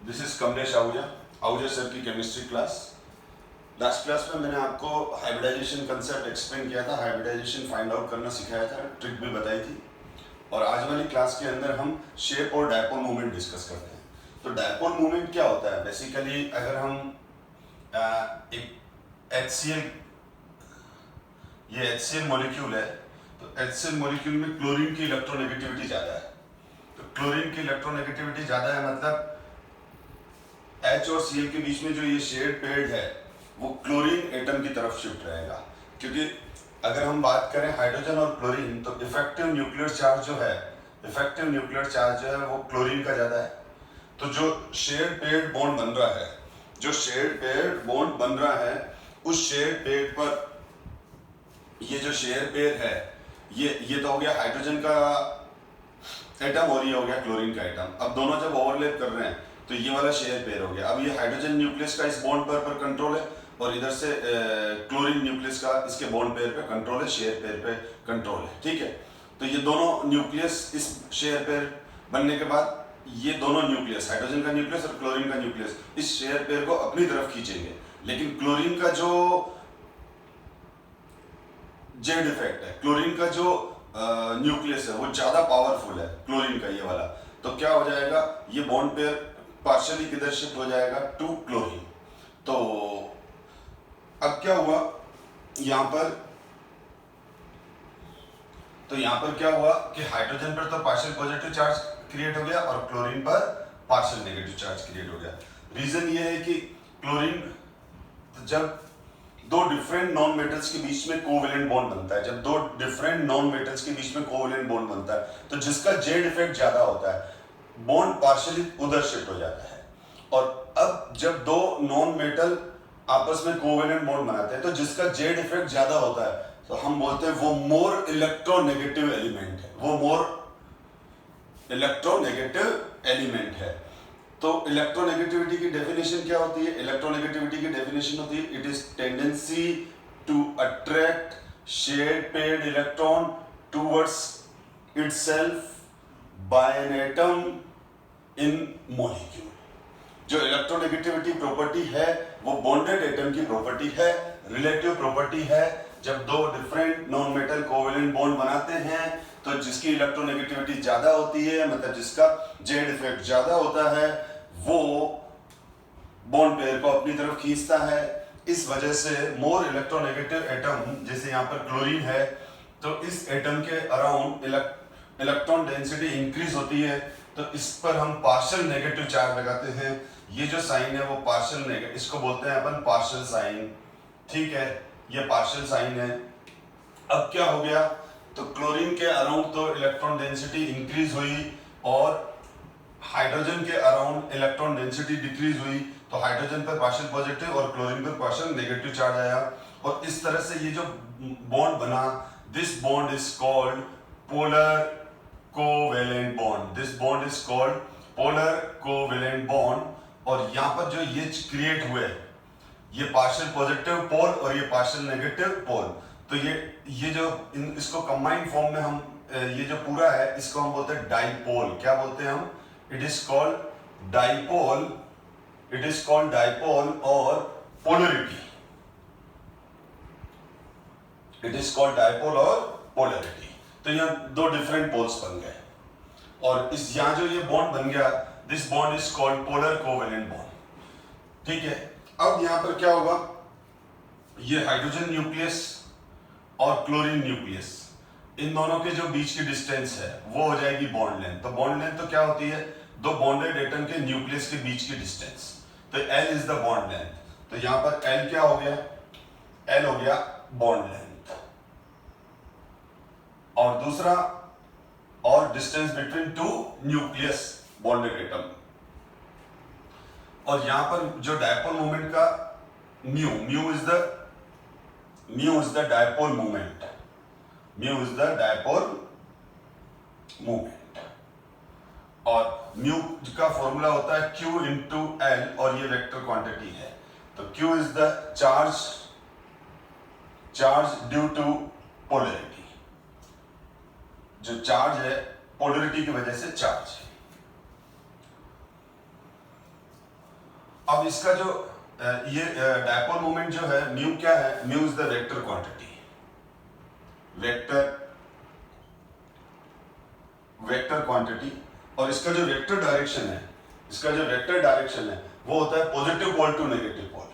This is Kamlesh Ahuja sir की chemistry class. Last class में मैंने आपको हाइब्रिडाइजेशन कंसेप्ट एक्सप्लेन किया था, हाइब्रिडाइजेशन फाइंड आउट करना सिखाया था, ट्रिक भी बताई थी। और आज वाली क्लास के अंदर हम शेप और डायपोल मूवमेंट डिस्कस करते हैं। तो डायपोल मूवमेंट क्या होता है? बेसिकली अगर हम एक HCl, ये HCl मॉलिक्यूल है, तो HCl मॉलिक्यूल में क्लोरीन की इलेक्ट्रोनेगेटिविटी ज़्यादा है। तो क्लोरीन की इलेक्ट्रोनेगेटिविटी ज़्यादा है मतलब H और Cl के बीच में जो ये शेयर्ड पेयर्ड है वो क्लोरीन एटम की तरफ शिफ्ट रहेगा। क्योंकि अगर हम बात करें हाइड्रोजन और क्लोरीन, तो इफेक्टिव न्यूक्लियर चार्ज जो है वो क्लोरीन का ज़्यादा है। तो जो शेयर्ड पेयर्ड बॉन्ड बन रहा है, उस शेयर्ड पेयर्ड पर ये जो शेयर पेयर है, ये तो हो गया हाइड्रोजन का एटम और ये हो गया क्लोरीन का एटम। अब दोनों जब ओवरलैप कर रहे हैं तो ये वाला शेयर पेयर हो गया। अब ये हाइड्रोजन न्यूक्लियस का इस बॉन्ड पर कंट्रोल है और इधर से क्लोरीन न्यूक्लियस का इसके बॉन्ड पेयर पे कंट्रोल है, शेयर पेयर पे कंट्रोल है। ठीक है, तो ये दोनों न्यूक्लियस इस शेयर पेयर बनने के बाद ये दोनों न्यूक्लियस, हाइड्रोजन का न्यूक्लियस और क्लोरीन का न्यूक्लियस, इस शेयर पेयर को अपनी तरफ खींचेंगे। लेकिन क्लोरीन का जो जेड इफेक्ट है, क्लोरीन का जो न्यूक्लियस है वो ज्यादा पावरफुल है क्लोरीन का, ये वाला। तो क्या हो जाएगा, ये बॉन्ड पेयर पार्शियली किधर शिफ्ट हो जाएगा, टू क्लोरीन। तो अब क्या हुआ यहां पर, क्या हुआ कि हाइड्रोजन पर तो पार्शियल पॉजिटिव चार्ज क्रिएट हो गया और क्लोरीन पर पार्शियल नेगेटिव चार्ज क्रिएट हो गया। रीजन ये है कि क्लोरीन, जब दो डिफरेंट नॉन मेटल्स के बीच में कोवेलेंट बॉन्ड बनता है, तो जिसका जेड इफेक्ट ज्यादा होता है, बॉन्ड पार्शियली उधर शिफ्ट हो जाता है। और अब जब दो नॉन मेटल आपस में कोवेलेंट बॉन्ड बनाते हैं, तो जिसका जेड इफेक्ट ज्यादा होता है तो हम बोलते हैं वो मोर इलेक्ट्रोनेगेटिव एलिमेंट है। तो इलेक्ट्रोनेगेटिविटी की डेफिनेशन क्या होती है? It is tendency to attract shared paired electron towards itself by an atom in molecule. जो इलेक्ट्रोनेगेटिविटी प्रॉपर्टी है वो बॉन्डेड एटम की प्रॉपर्टी है, रिलेटिव प्रॉपर्टी है। जब दो different non metal covalent bond बनाते हैं तो जिसकी इलेक्ट्रोनेगेटिविटी ज्यादा होती है, मतलब जिसका जेड इफेक्ट ज्यादा होता है, वो बॉन्ड पेयर को अपनी तरफ खींचता है। इस वजह से मोर इलेक्ट्रोनेगेटिव एटम, जैसे यहाँ पर क्लोरीन है, तो इस एटम के अराउंड इलेक्ट्रॉन डेंसिटी इंक्रीज होती है। तो इस पर हम पार्शियल नेगेटिव चार्ज लगाते हैं। ये जो साइन है वो पार्शियल नेगेटिव, इसको बोलते हैं अपन पार्शियल साइन। ठीक है, ये पार्शियल साइन है। अब क्या हो गया, तो क्लोरीन के अराउंड तो इलेक्ट्रॉन डेंसिटी इंक्रीज हुई और हाइड्रोजन के अराउंड इलेक्ट्रॉन डेंसिटी डिक्रीज हुई। तो हाइड्रोजन पर पार्शियल पॉजिटिव और क्लोरीन पर पार्शियल नेगेटिव चार्ज आया और इस तरह से ये जो बॉन्ड बना, this bond is called polar covalent bond. और यहाँ पर जो ये क्रिएट हुए, ये पार्शियल पॉजिटिव पोल और ये पार्शियल नेगेटिव पोल, तो ये जो इसको कंबाइंड फॉर्म में हम, ये जो पूरा है इसको हम बोलते हैं डाइपोल। क्या बोलते हैं हम? इट इज कॉल्ड डाइपोल और पोलरिटी। तो यहाँ दो डिफरेंट पोल्स बन गए और इस यहाँ जो ये बॉन्ड बन गया, this bond is called polar covalent bond. ठीक है, अब यहाँ पर क्या होगा, ये हाइड्रोजन न्यूक्लियस और क्लोरीन न्यूक्लियस, इन दोनों के जो बीच की डिस्टेंस है वो हो जाएगी बॉन्ड लेंथ। तो बॉन्ड लेंथ तो क्या होती है, दो बॉन्डेड एटम के न्यूक्लियस के बीच की डिस्टेंस। तो L is the bond length. तो यहां पर L क्या हो गया, L हो गया बॉन्ड लेंथ। और दूसरा, और distance between two nucleus bonded atom. और यहां पर जो डायपोल मोमेंट का mu is the dipole moment. और म्यू का फॉर्मूला होता है Q इंटू L और ये वेक्टर क्वांटिटी है। तो Q is the charge due to polarity. जो चार्ज है पोलरिटी की वजह से चार्ज है। अब इसका जो ये डायपोल मोमेंट जो है म्यू क्या है, mu is the vector quantity, vector quantity, और इसका जो वेक्टर डायरेक्शन है, इसका जो वेक्टर डायरेक्शन है वो होता है positive pole to negative pole,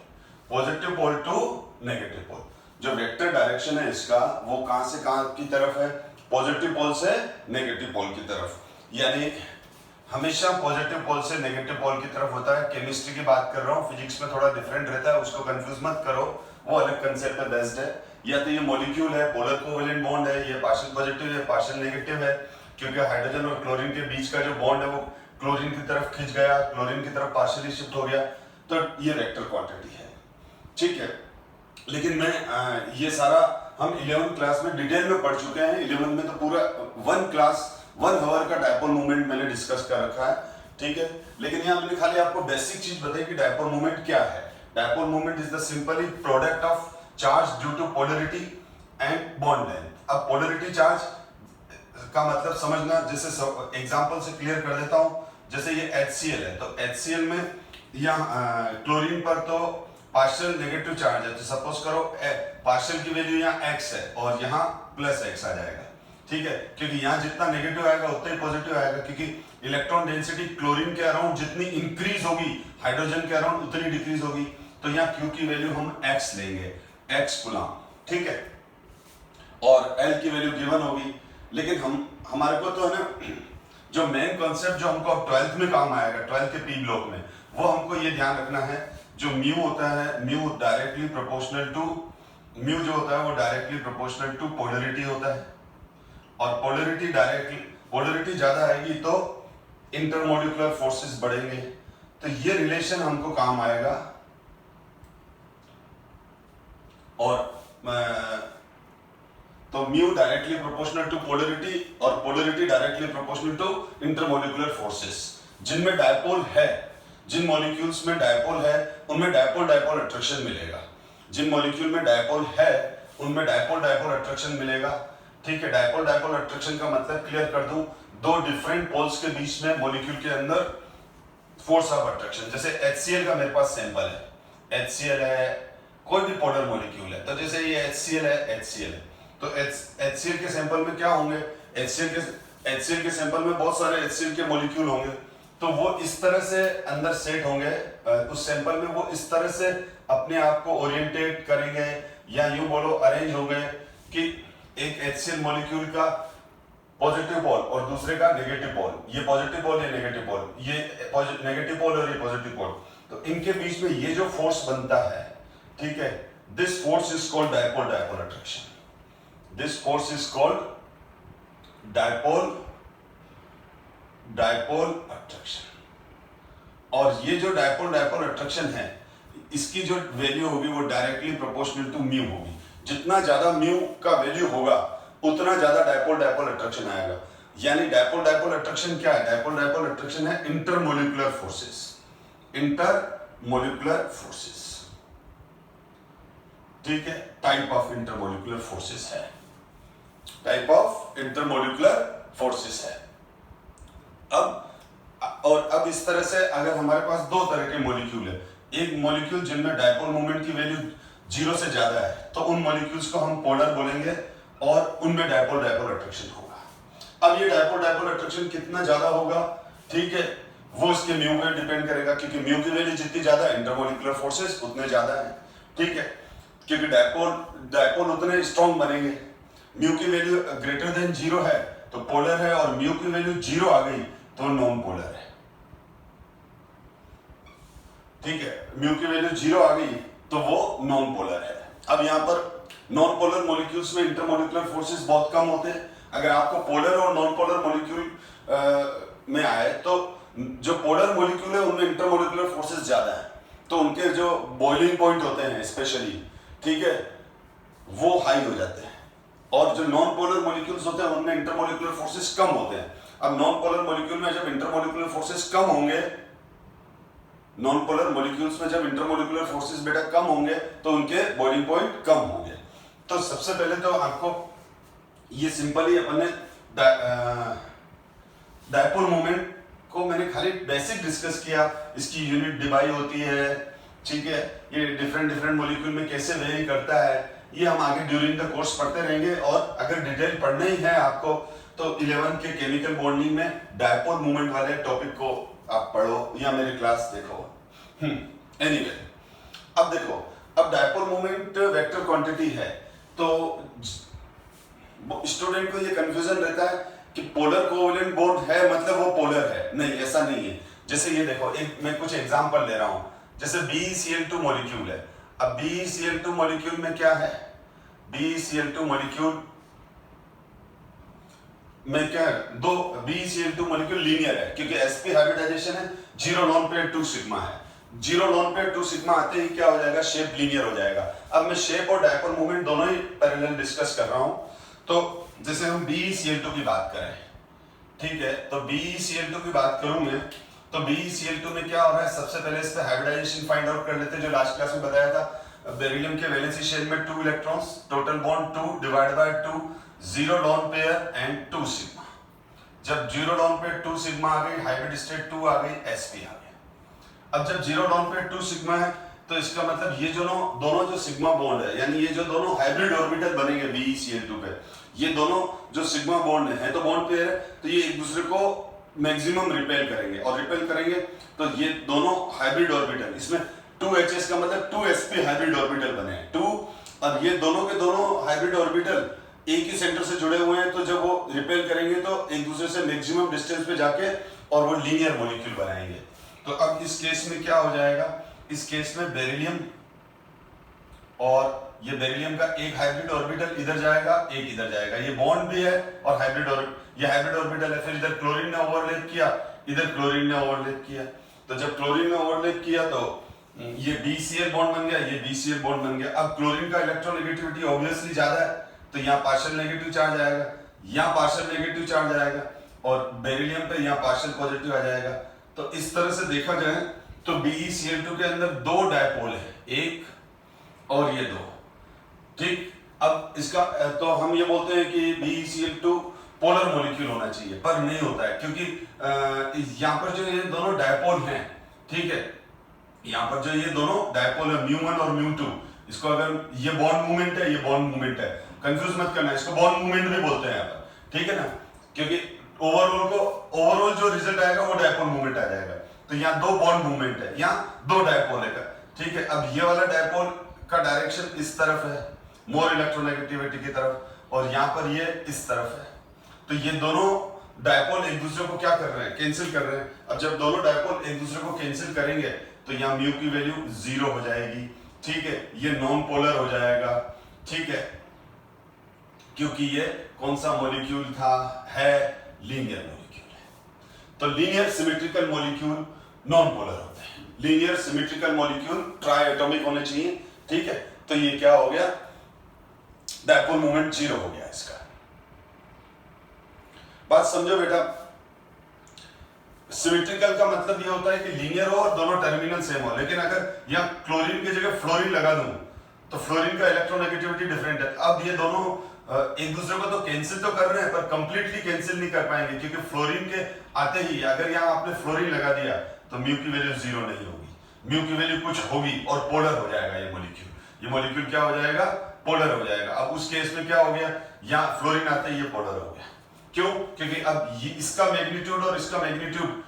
positive pole to negative pole. जो वेक्टर डायरेक्शन है इसका वो कहां से कहां की तरफ है, पॉजिटिव पोल से नेगेटिव पोल की तरफ, यानी हमेशा पॉजिटिव पोल से नेगेटिव पोल की तरफ होता है। केमिस्ट्री की बात कर रहा हूँ, फिजिक्स में थोड़ा डिफरेंट रहता है, उसको कंफ्यूज मत करो, वो अलग कंसेप्ट पे बेस्ड है। या तो ये मॉलिक्यूल है, पोलर कोवेलेंट बॉन्ड है, ये पार्शियल पॉजिटिव है, पार्शियल नेगेटिव है, क्योंकि हाइड्रोजन और क्लोरीन के बीच का जो बॉन्ड है वो क्लोरीन की तरफ खिंच गया, क्लोरीन की तरफ पार्शियली शिफ्ट हो गया, तो ये वेक्टर क्वांटिटी है, ठीक है। लेकिन मैं ये सारा हम 11th क्लास में डिटेल में पढ़ चुके हैं। 11th में तो पूरा 1 आवर का डायपोल मूवमेंट मैंने डिस्कस कर रखा है, ठीक है। लेकिन यहाँ मैंने खाली आपको बेसिक चीज बताई कि डायपोल मूवमेंट क्या है। Dipole movement is the simply product of charge due to polarity and bond length. अब पोलरिटी चार्ज का मतलब समझना, जैसे एग्जांपल से क्लियर कर देता हूं। जैसे ये HCl है, तो HCl में यहाँ क्लोरीन पर तो पार्शियल नेगेटिव चार्ज है, तो सपोज करो पार्शियल की वैल्यू यहाँ x है और यहाँ +x आ जाएगा, ठीक है, क्योंकि यहाँ जितना नेगेटिव आएगा उतना ही पॉजिटिव आएगा, क्योंकि इलेक्ट्रॉन डेंसिटी क्लोरीन के अराउंड जितनी इंक्रीज होगी हाइड्रोजन के अराउंड उतनी डिक्रीज होगी। तो यहाँ Q की वैल्यू हम x लेंगे, x कूलम, ठीक है, और L की वैल्यू गिवन होगी। लेकिन हमारे को तो है ना, जो मेन कॉन्सेप्ट जो हमको अब 12th में काम आएगा, 12th के P ब्लॉक में, वो हमको ये ध्यान रखना है, जो म्यू होता है, mu directly proportional to, mu जो होता है वो डायरेक्टली प्रोपोर्शनल टू पोलरिटी होता है, और पोलरिटी ज्यादा आएगी तो इंटरमोलिकुलर फोर्सेस बढ़ेंगे। तो ये रिलेशन हमको काम आएगा, और तो mu directly proportional to polarity और polarity directly proportional to intermolecular forces. जिनमें डायपोल है, जिन मॉलिक्यूल्स में डायपोल है उनमें डायपोल डायपोल अट्रैक्शन मिलेगा, जिन मॉलिक्यूल में डायपोल है उनमें डायपोल डायपोल अट्रैक्शन मिलेगा, ठीक है। डायपोल डायपोल अट्रैक्शन का मतलब क्लियर कर दूं, दो डिफरेंट पोल्स के बीच में मॉलिक्यूल के अंदर फोर्स ऑफ अट्रैक्शन। जैसे HCl का मेरे पास सैंपल है, HCl है, कोई भी पोलर मॉलिक्यूल है, तो जैसे ये HCl है, तो HCl के सैंपल में क्या होंगे, HCl के सैंपल में बहुत सारे HCl के मॉलिक्यूल होंगे, तो वो इस तरह से अंदर सेट होंगे उस सैंपल में, वो इस तरह से अपने आप को ओरिएंटेट करेंगे, या यूं बोलो अरेंज होंगे कि एक HCl मॉलिक्यूल का पॉजिटिव पोल और दूसरे का नेगेटिव पोल, ये पॉजिटिव पोल, ये नेगेटिव पोल, ये नेगेटिव पोल और ये पॉजिटिव पोल, तो इनके बीच में ये जो फोर्स बनता है, ठीक है, this force is called dipole dipole attraction. This force is called dipole dipole attraction. और ये जो डायपोल डायपोल अट्रैक्शन है, इसकी जो वैल्यू होगी वो डायरेक्टली प्रोपोर्शनल टू म्यू होगी। जितना ज्यादा म्यू का वैल्यू होगा उतना ज्यादा डायपोल डायपोल अट्रैक्शन आएगा। यानी डायपोल डायपोल अट्रैक्शन क्या है, डायपोल डायपोल अट्रैक्शन है इंटरमोलिकुलर फोर्सेस, इंटरमोलिकुलर फोर्सेस, ठीक है, टाइप ऑफ इंटरमोलिकुलर फोर्सेस है, टाइप ऑफ इंटरमोलिकुलर फोर्सेस है। अब इस तरह से अगर हमारे पास दो तरह के मॉलिक्यूल है, एक मॉलिक्यूल जिनमें डायपोल मोमेंट की वैल्यू 0 से ज्यादा है, तो उन मॉलिक्यूल्स को हम पोलर बोलेंगे और उनमें डायपोल डायपोल अट्रैक्शन होगा। अब ये डायपोल डायपोल अट्रैक्शन कितना ज्यादा होगा, ठीक है, वो इसके म्यू पे डिपेंड करेगा, क्योंकि म्यू की वैल्यू जितनी ज्यादा है इंटरमोलिकुलर फोर्सेस उतने ज्यादा है, ठीक है, क्योंकि डायपोल उतने स्ट्रॉन्ग बनेंगे। म्यू की वैल्यू ग्रेटर देन 0 है तो पोलर है, और म्यू की वैल्यू 0 आ गई तो नॉन पोलर है, ठीक है, म्यू की वैल्यू 0 आ गई तो वो नॉन पोलर है। अब यहाँ पर नॉन पोलर मॉलिक्यूल्स में इंटरमोलिकुलर फोर्सेस बहुत कम होते हैं। अगर आपको पोलर और नॉन पोलर मॉलिक्यूल में आए तो जो पोलर मॉलिक्यूल है उनमें इंटरमोलिकुलर फोर्सेस ज्यादा है, तो उनके जो बॉइलिंग पॉइंट होते हैं स्पेशली, ठीक है, वो हाई हो जाते हैं, और जो नॉन पोलर मॉलिक्यूल्स होते हैं उनमें इंटरमोलिकुलर फोर्सेस कम होते हैं। अब नॉन पोलर मॉलिक्यूल में जब इंटरमोलिकुलर फोर्सेस कम होंगे, नॉन पोलर मॉलिक्यूल्स में जब इंटरमोलिकुलर फोर्सेस बेटा कम होंगे तो उनके बॉइलिंग पॉइंट कम होंगे। तो सबसे पहले तो आपको ये सिंपली अपने डायपोल मोमेंट को मैंने खाली बेसिक डिस्कस किया, इसकी यूनिट डिवाई होती है, ठीक है, ये डिफरेंट मॉलिक्यूल में कैसे वेरी करता है, ये हम आगे ड्यूरिंग द कोर्स पढ़ते रहेंगे। और अगर डिटेल पढ़ना ही है आपको तो 11 के केमिकल बॉन्डिंग में डायपोल मूवमेंट वाले टॉपिक को आप पढ़ो या मेरी क्लास देखो। एनीवे, अब देखो, अब डायपोल मूवमेंट वेक्टर क्वांटिटी है तो स्टूडेंट को ये कंफ्यूजन रहता है कि पोलर कोवेलेंट बॉन्ड है मतलब वो पोलर है। नहीं, ऐसा नहीं है। जैसे ये देखो, मैं कुछ एग्जांपल ले रहा हूं। जैसे BeCl2 मॉलिक्यूल है। अब BeCl2 मॉलिक्यूल में क्या है, BeCl2 मॉलिक्यूल में क्या है, दो BeCl2 मॉलिक्यूल लीनियर है क्योंकि sp हाइब्रिडाइजेशन है, 0 लॉन पेयर 2 सिग्मा है। 0 लॉन पेयर 2 सिग्मा आते ही क्या हो जाएगा, शेप लीनियर हो जाएगा। अब मैं शेप और डायपोल मूवमेंट दोनों ही पैरेलल डिस्कस कर रहा हूं। तो जैसे हम BeCl2 की बात करें, ठीक है, तो BeCl2 की बात करूं मैं, तो BeCl2 में क्या हो रहा है, सबसे पहले इस पे हाइब्रिडाइजेशन फाइंड आउट कर लेते हैं जो लास्ट क्लास में बताया था। बेरिलियम के वैलेंसी शेल में 2 electrons, total bond 2 divided by 2, 0 lone pair and 2 sigma. जब 0 लॉन पेयर 2 सिग्मा आ गई, हाइब्रिड स्टेट 2 आ गई, sp आ गया। अब जब 0 लॉन पेयर 2 सिग्मा है तो इसका मतलब ये जो दोनों जो सिग्मा बॉन्ड है, यानी ये जो दोनों हाइब्रिड ऑर्बिटल बनेंगे BeCl2 पे, ये दोनों जो सिग्मा बॉन्ड है तो बॉन्ड पेयर है, तो ये एक दूसरे को मैक्सिमम रिपेल करेंगे, और रिपेल करेंगे तो ये दोनों हाइब्रिड ऑर्बिटल, इसमें 2HS का मतलब 2sp हाइब्रिड ऑर्बिटल बने हैं 2। अब ये दोनों के दोनों हाइब्रिड ऑर्बिटल एक ही सेंटर से जुड़े हुए हैं, तो जब वो रिपेल करेंगे तो एक दूसरे से मैक्सिमम डिस्टेंस पे जाके और वो लीनियर मॉलिक्यूल बनाएंगे। तो अब इस केस में क्या हो जाएगा, इस केस में बेरिलियम और ये बेरिलियम का एक हाइब्रिड ऑर्बिटल इधर जाएगा, एक इधर जाएगा, ये बॉन्ड भी है और ये हाइब्रिड ऑर्बिटल है। फिर इधर क्लोरीन ने ओवरलैप किया, इधर क्लोरीन ने ओवरलैप किया, तो जब क्लोरीन ने ओवरलैप किया तो ये BCl बॉन्ड बन गया, ये BCl बॉन्ड बन गया। अब क्लोरीन का इलेक्ट्रोनेगेटिविटी ऑब्वियसली ज्यादा है, तो यहाँ पार्शियल नेगेटिव चार्ज आएगा, यहाँ पार्शियल नेगेटिव चार्ज आएगा, और बेरिलियम पे यहाँ पार्शियल पॉजिटिव आ जाएगा। तो इस तरह से देखा जाए तो BeCl2 के अंदर 2 डायपोल है, एक और ये 2, ठीक। अब इसका तो हम ये बोलते हैं कि BeCl2 पोलर मॉलिक्यूल होना चाहिए, पर नहीं होता है क्योंकि यहाँ पर जो ये दोनों डायपोल हैं, ठीक है, यहाँ पर जो ये दोनों डायपोल है μ1 और μ2, इसको अगर ये बॉन्ड मूवमेंट है, ये बॉन्ड मूवमेंट है, कंफ्यूज मत करना, इसको बॉन्ड मूवमेंट भी बोलते हैं यहाँ पर, ठीक है ना, क्योंकि ओवरऑल जो रिजल्ट आएगा वो डायपोल मूवमेंट आ जाएगा। तो यहाँ 2 बॉन्ड मूवमेंट है, यहाँ 2 डायपोल है, ठीक है। अब ये वाला डायपोल का डायरेक्शन इस तरफ है, मोर इलेक्ट्रोनेगेटिविटी की तरफ, और यहाँ पर ये इस तरफ है। तो ये दोनों डायपोल एक दूसरे को क्या कर रहे हैं, कैंसिल कर रहे हैं। अब जब दोनों डायपोल एक दूसरे को कैंसिल करेंगे तो यहाँ म्यू की वैल्यू 0 हो जाएगी, ठीक है, ये नॉन पोलर हो जाएगा, ठीक है, क्योंकि ये कौन सा मॉलिक्यूल था, है लीनियर मॉलिक्यूल है। तो linear symmetrical molecule non polar होते हैं, linear symmetrical molecule try atomic होने चाहिए, ठीक है। तो ये क्या हो गया, डायपोल मोमेंट 0 हो गया इसका। बात समझो बेटा, सिमेट्रिकल का मतलब ये होता है कि लीनियर हो और दोनों टर्मिनल सेम हो, लेकिन अगर यहाँ क्लोरीन की जगह फ्लोरीन लगा दूं तो फ्लोरीन का इलेक्ट्रोनेगेटिविटी डिफरेंट है। अब ये दोनों एक दूसरे को तो कैंसिल तो कर रहे हैं पर कंप्लीटली कैंसिल नहीं कर पाएंगे, क्योंकि फ्लोरीन के आते ही अगर यहाँ आपने फ्लोरीन लगा दिया तो म्यू की वैल्यू 0 नहीं होगी, म्यू की वैल्यू कुछ होगी और पोलर हो जाएगा ये मॉलिक्यूल क्या हो जाएगा, पोलर हो जाएगा। अब उस केस में क्या हो गया, यहाँ फ्लोरीन आते ही ये पोलर हो गया। क्यों? क्योंकि अब ये इसका मैग्नीट्यूड और इसका मैग्नीट्यूड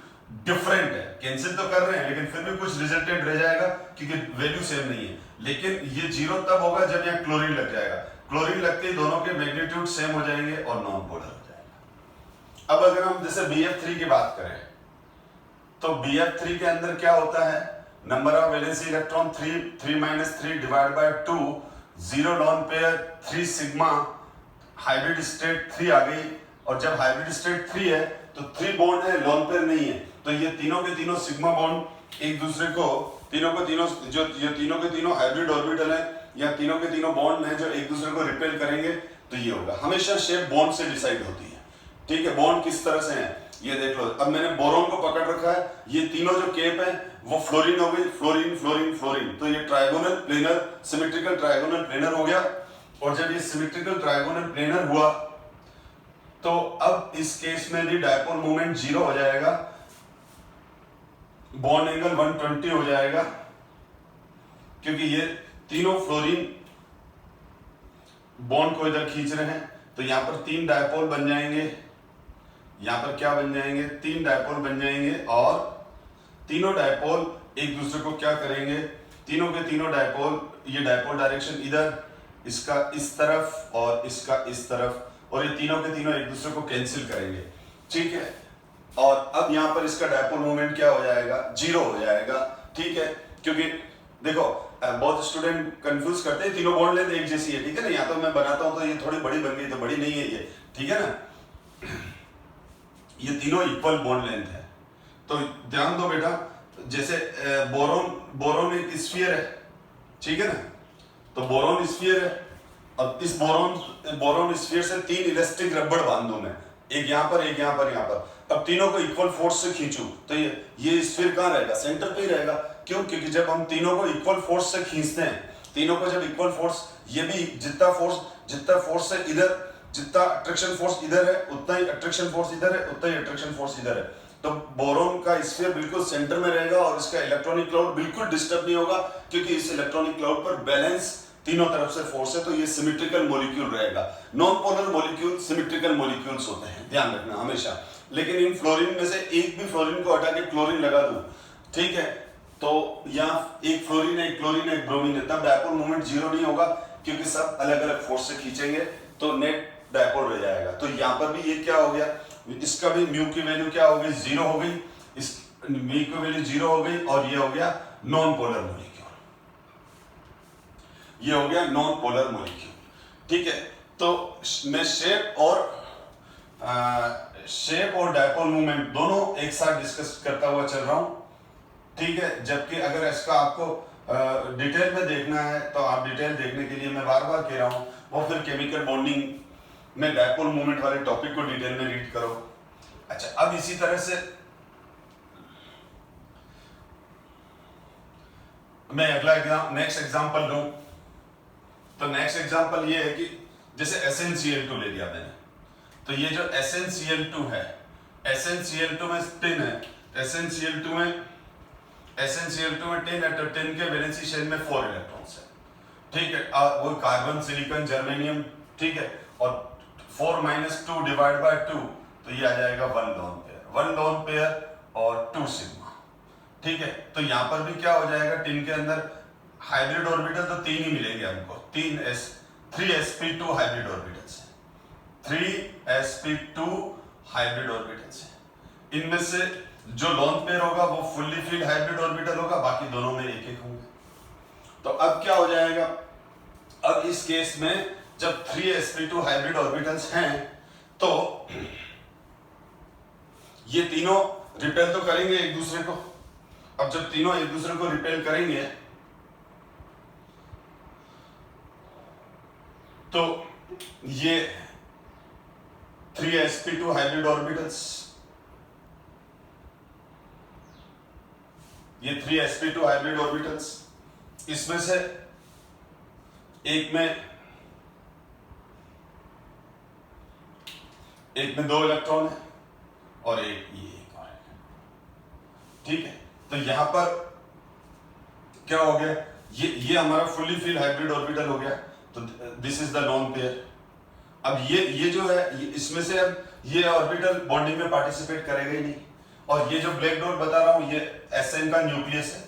डिफरेंट है, कैंसिल तो कर रहे हैं लेकिन फिर भी कुछ रिजल्टेंट रह जाएगा क्योंकि वैल्यू सेम नहीं है। लेकिन ये 0 तब होगा जब यहाँ क्लोरीन लग जाएगा, क्लोरीन लगते ही दोनों के मैग्नीट्यूड सेम हो जाएंगे और नॉन पोलर हो जाएगा। अब अगर हम जैसे BF3 की बात करें तो BF3 के अंदर क्या होता है, number of valency electron 3 divide by 2, 0 lone pair 3 sigma, hybrid state 3 आ गई। और जब हाइब्रिड स्टेट 3 है तो 3 बॉन्ड है, लॉन पेयर नहीं है, तो ये तीनों के तीनों सिग्मा बॉन्ड एक दूसरे को तीनों के तीनों हाइब्रिड ऑर्बिटल है या तीनों के तीनों बॉन्ड है जो एक दूसरे को रिपेल करेंगे, तो ये होगा। हमेशा शेप बॉन्ड से डिसाइड होती है, ठीक है। बॉन्ड किस तरह से है ये देख लो। अब मैंने बोरोन को पकड़ रखा है, ये तीनों जो केप है वो फ्लोरीन हो गई, फ्लोरीन फ्लोरीन फ्लोरीन, तो ये trigonal planar symmetrical trigonal planar हो गया। और जब ये सिमेट्रिकल ट्राइगोनल प्लेनर हुआ तो अब इस केस में भी डायपोल मोमेंट 0 हो जाएगा, बॉन्ड एंगल 120 हो जाएगा, क्योंकि ये तीनों फ्लोरीन बॉन्ड को इधर खींच रहे हैं। तो यहां पर 3 डायपोल बन जाएंगे, यहां पर क्या बन जाएंगे, 3 डायपोल बन जाएंगे, और तीनों डायपोल एक दूसरे को क्या करेंगे, तीनों के तीनों डायपोल, ये डायपोल डायरेक्शन इधर, इसका इस तरफ और इसका इस तरफ, और ये तीनों के तीनों एक दूसरे को कैंसिल करेंगे, ठीक है। और अब यहाँ पर इसका डायपोल मोमेंट क्या हो जाएगा, 0 हो जाएगा, ठीक है। क्योंकि देखो बहुत स्टूडेंट कंफ्यूज करते हैं, तीनों बॉन्ड लेंथ एक जैसी है, ठीक है ना। यहाँ तो मैं बनाता हूँ तो ये थोड़ी बड़ी बन गई, तो बड़ी नहीं है ये, ठीक है ना। ये तीनों इक्वल बॉन्ड लेंथ है। तो ध्यान दो बेटा, जैसे बोरोन एक स्फीयर है, ठीक है ना। तो बोरोन स्फीयर है, अब इस बोरोन स्फीयर से 3 इलास्टिक रबड़ बांध दूं मैं, एक यहाँ पर, एक यहाँ पर, यहाँ पर। अब तीनों को इक्वल फोर्स से खींचूं तो ये स्फीयर कहाँ रहेगा, सेंटर पे ही रहेगा। क्यों, क्योंकि जब हम तीनों को इक्वल फोर्स से खींचते हैं, तीनों को जब इक्वल फोर्स, ये भी जितना फोर्स है इधर, जितना अट्रैक्शन फोर्स इधर है उतना ही अट्रैक्शन फोर्स इधर है, उतना ही अट्रैक्शन फोर्स इधर है। तो बोरोन का स्फीयर बिल्कुल सेंटर में रहेगा और इसका इलेक्ट्रॉनिक क्लाउड बिल्कुल डिस्टर्ब नहीं होगा, क्योंकि इस इलेक्ट्रॉनिक क्लाउड पर बैलेंस तीनों तरफ से फोर्स है, तो ये सिमेट्रिकल मॉलिक्यूल रहेगा। Non polar molecule symmetrical molecules होते हैं, ध्यान रखना हमेशा। लेकिन इन फ्लोरीन में से एक भी फ्लोरीन को हटा के क्लोरीन लगा दूं, ठीक है, तो यहाँ एक फ्लोरीन है, एक क्लोरीन है, एक ब्रोमीन है, तब डायपोल मोमेंट 0 नहीं होगा, क्योंकि सब अलग अलग फोर्स से खींचेंगे, तो नेट डायपोल रह जाएगा। तो यहाँ पर भी ये क्या हो गया, इसका भी म्यू की वैल्यू क्या हो गई, 0 हो गई, इस म्यू की वैल्यू 0 हो गई, और ये हो गया नॉन पोलर मॉलिक्यूल, ये हो गया नॉन पोलर मॉलिक्यूल, ठीक है। तो मैं शेप और डायपोल मूवमेंट दोनों एक साथ डिस्कस करता हुआ चल रहा हूं, ठीक है। जबकि अगर इसका आपको डिटेल में देखना है तो आप डिटेल देखने के लिए मैं बार बार कह रहा हूं, और फिर केमिकल बॉन्डिंग में डायपोल मूवमेंट वाले टॉपिक को डिटेल में रीड करो। अच्छा, अब इसी तरह से मैं अगला नेक्स्ट एग्जांपल लूं, तो नेक्स्ट एग्जांपल ये है कि जैसे SnCl2 ले लिया मैंने, तो ये जो SnCl2 है, SnCl2 में 10 है, SnCl2 में 10 है, तो 10 के वैलेंसी शेल में 4 इलेक्ट्रॉन्स है, ठीक है। वो कार्बन, सिलिकॉन, जर्मेनियम, ठीक है, और 4 - 2 डिवाइड बाय 2, तो ये आ जाएगा 1 लोन पेयर और 2 सिग्मा, ठीक है। तो यहाँ पर भी क्या हो जाएगा, टिन के अंदर हाइब्रिड ऑर्बिटल तो 3 ही मिलेंगे हमको, 3sp2 हाइब्रिड ऑर्बिटल्स हैं, 3sp2 हाइब्रिड ऑर्बिटल्स हैं। इनमें से जो लोन पेयर होगा वो फुल्ली फील्ड हाइब्रिड ऑर्बिटल होगा, बाकी दोनों में एक एक होंगे। तो अब क्या हो जाएगा, अब इस केस में जब 3sp2 हाइब्रिड ऑर्बिटल्स हैं, तो ये तीनों रिपेल तो करेंगे एक दूसरे को। अब जब तीनों एक दूसरे को रिपेल करेंगे, तो ये 3sp2 हाइब्रिड ऑर्बिटल्स, ये 3sp2 हाइब्रिड ऑर्बिटल्स, इसमें से एक में 2 इलेक्ट्रॉन है और एक और है, ठीक है। तो यहां पर क्या हो गया, ये हमारा फुल्ली फील्ड हाइब्रिड ऑर्बिटल हो गया, तो this is the lone pair. अब ये जो है, इसमें से अब ये ऑर्बिटल बॉन्डिंग में पार्टिसिपेट करेगा ही नहीं, और ये जो ब्लैक डॉट बता रहा हूं, ये Sn का न्यूक्लियस है।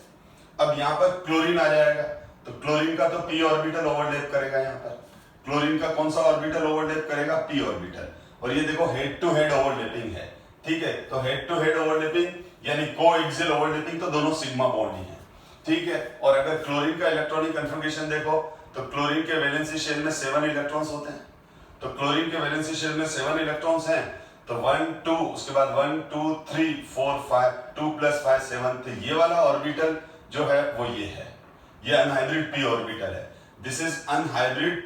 अब यहाँ पर क्लोरीन आ जाएगा, तो क्लोरीन का तो p ऑर्बिटल ओवरलैप करेगा, यहाँ पर क्लोरीन का कौन सा ऑर्बिटल ओवरलैप करेगा, p ऑर्बिटल। और ये देखो हेड टू हेड ओवरलैपिंग है, ठीक है। तो हेड टू हेड ओवरलैपिंग यानी कोएक्सियल ओवरलैपिंग, तो दोनों सिग्मा बॉन्ड ही है, ठीक है। और अगर क्लोरीन का इलेक्ट्रॉनिक कन्फिगरेशन देखो, तो क्लोरीन के वैलेंसी शेल में 7 इलेक्ट्रॉन्स होते हैं, तो क्लोरीन के वैलेंसी शेल में 7 इलेक्ट्रॉन्स हैं, तो 1 2, उसके बाद 1 2 3 4 5, 2 + 5 7, तो ये वाला ऑर्बिटल जो है वो ये है, ये अनहाइब्रिड p ऑर्बिटल है। This is unhybrid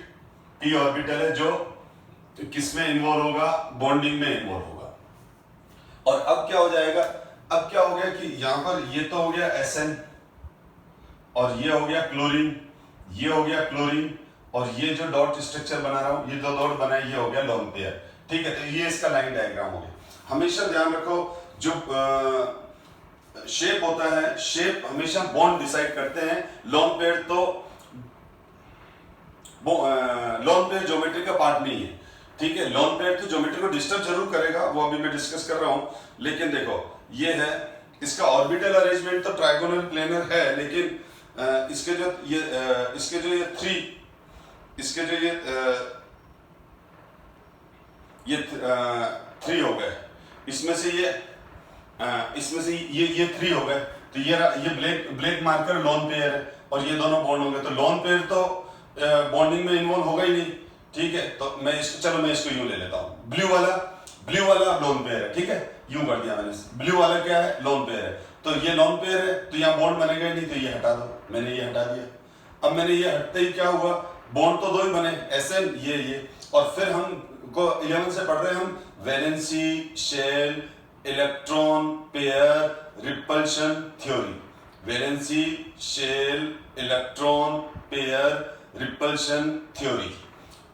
p orbital है, जो किस में इन्वॉल्व होगा, बॉन्डिंग में इन्वॉल्व होगा। और अब क्या हो जाएगा, अब क्या हो गया कि यहां पर ये तो हो गया Sn, और ये हो गया क्लोरीन, ये हो गया क्लोरीन, और ये जो डॉट स्ट्रक्चर बना रहा हूं, ये जो डॉट बना है, ये हो गया लोन पेयर, ठीक है। तो ये इसका लाइन डायग्राम हो गया। हमेशा ध्यान रखो, जो शेप होता है, शेप हमेशा बॉन्ड डिसाइड करते हैं। लोन पेयर तो लोन पेयर ज्योमेट्री का पार्ट नहीं है, ठीक है। लोन पेयर तो ज्योमेट्री को डिस्टर्ब जरूर करेगा, वो अभी मैं डिस्कस कर रहा हूं। लेकिन देखो ये है, इसका ऑर्बिटल अरेंजमेंट तो ट्राइगोनल प्लेनर है, लेकिन इसके जो ये थ्री, इसके जो ये थ्री हो गए, इसमें से ये थ्री हो गए, तो ये ब्लैक मार्कर लोन पेयर है और ये दोनों बॉन्ड हो गए। तो लोन पेयर तो बॉन्डिंग में इन्वॉल्व होगा ही नहीं, ठीक है। तो मैं इसको यूं ले लेता हूं, ब्लू वाला लोन पेयर है, ठीक है। यूं कर दिया मैंने, ब्लू वाला क्या है, लोन पेयर है। तो ये लोन पेयर है, तो यहाँ बॉन्ड बनेगा ही नहीं, तो ये हटा दो, मैंने ये हटा दिया। अब मैंने ये हटते ही क्या हुआ, बॉन्ड तो दो ही बने, SN ये। और फिर हम को 11 से पढ़ रहे हैं हम valency, shell, electron pair, repulsion theory. Valency, shell, electron pair, repulsion theory,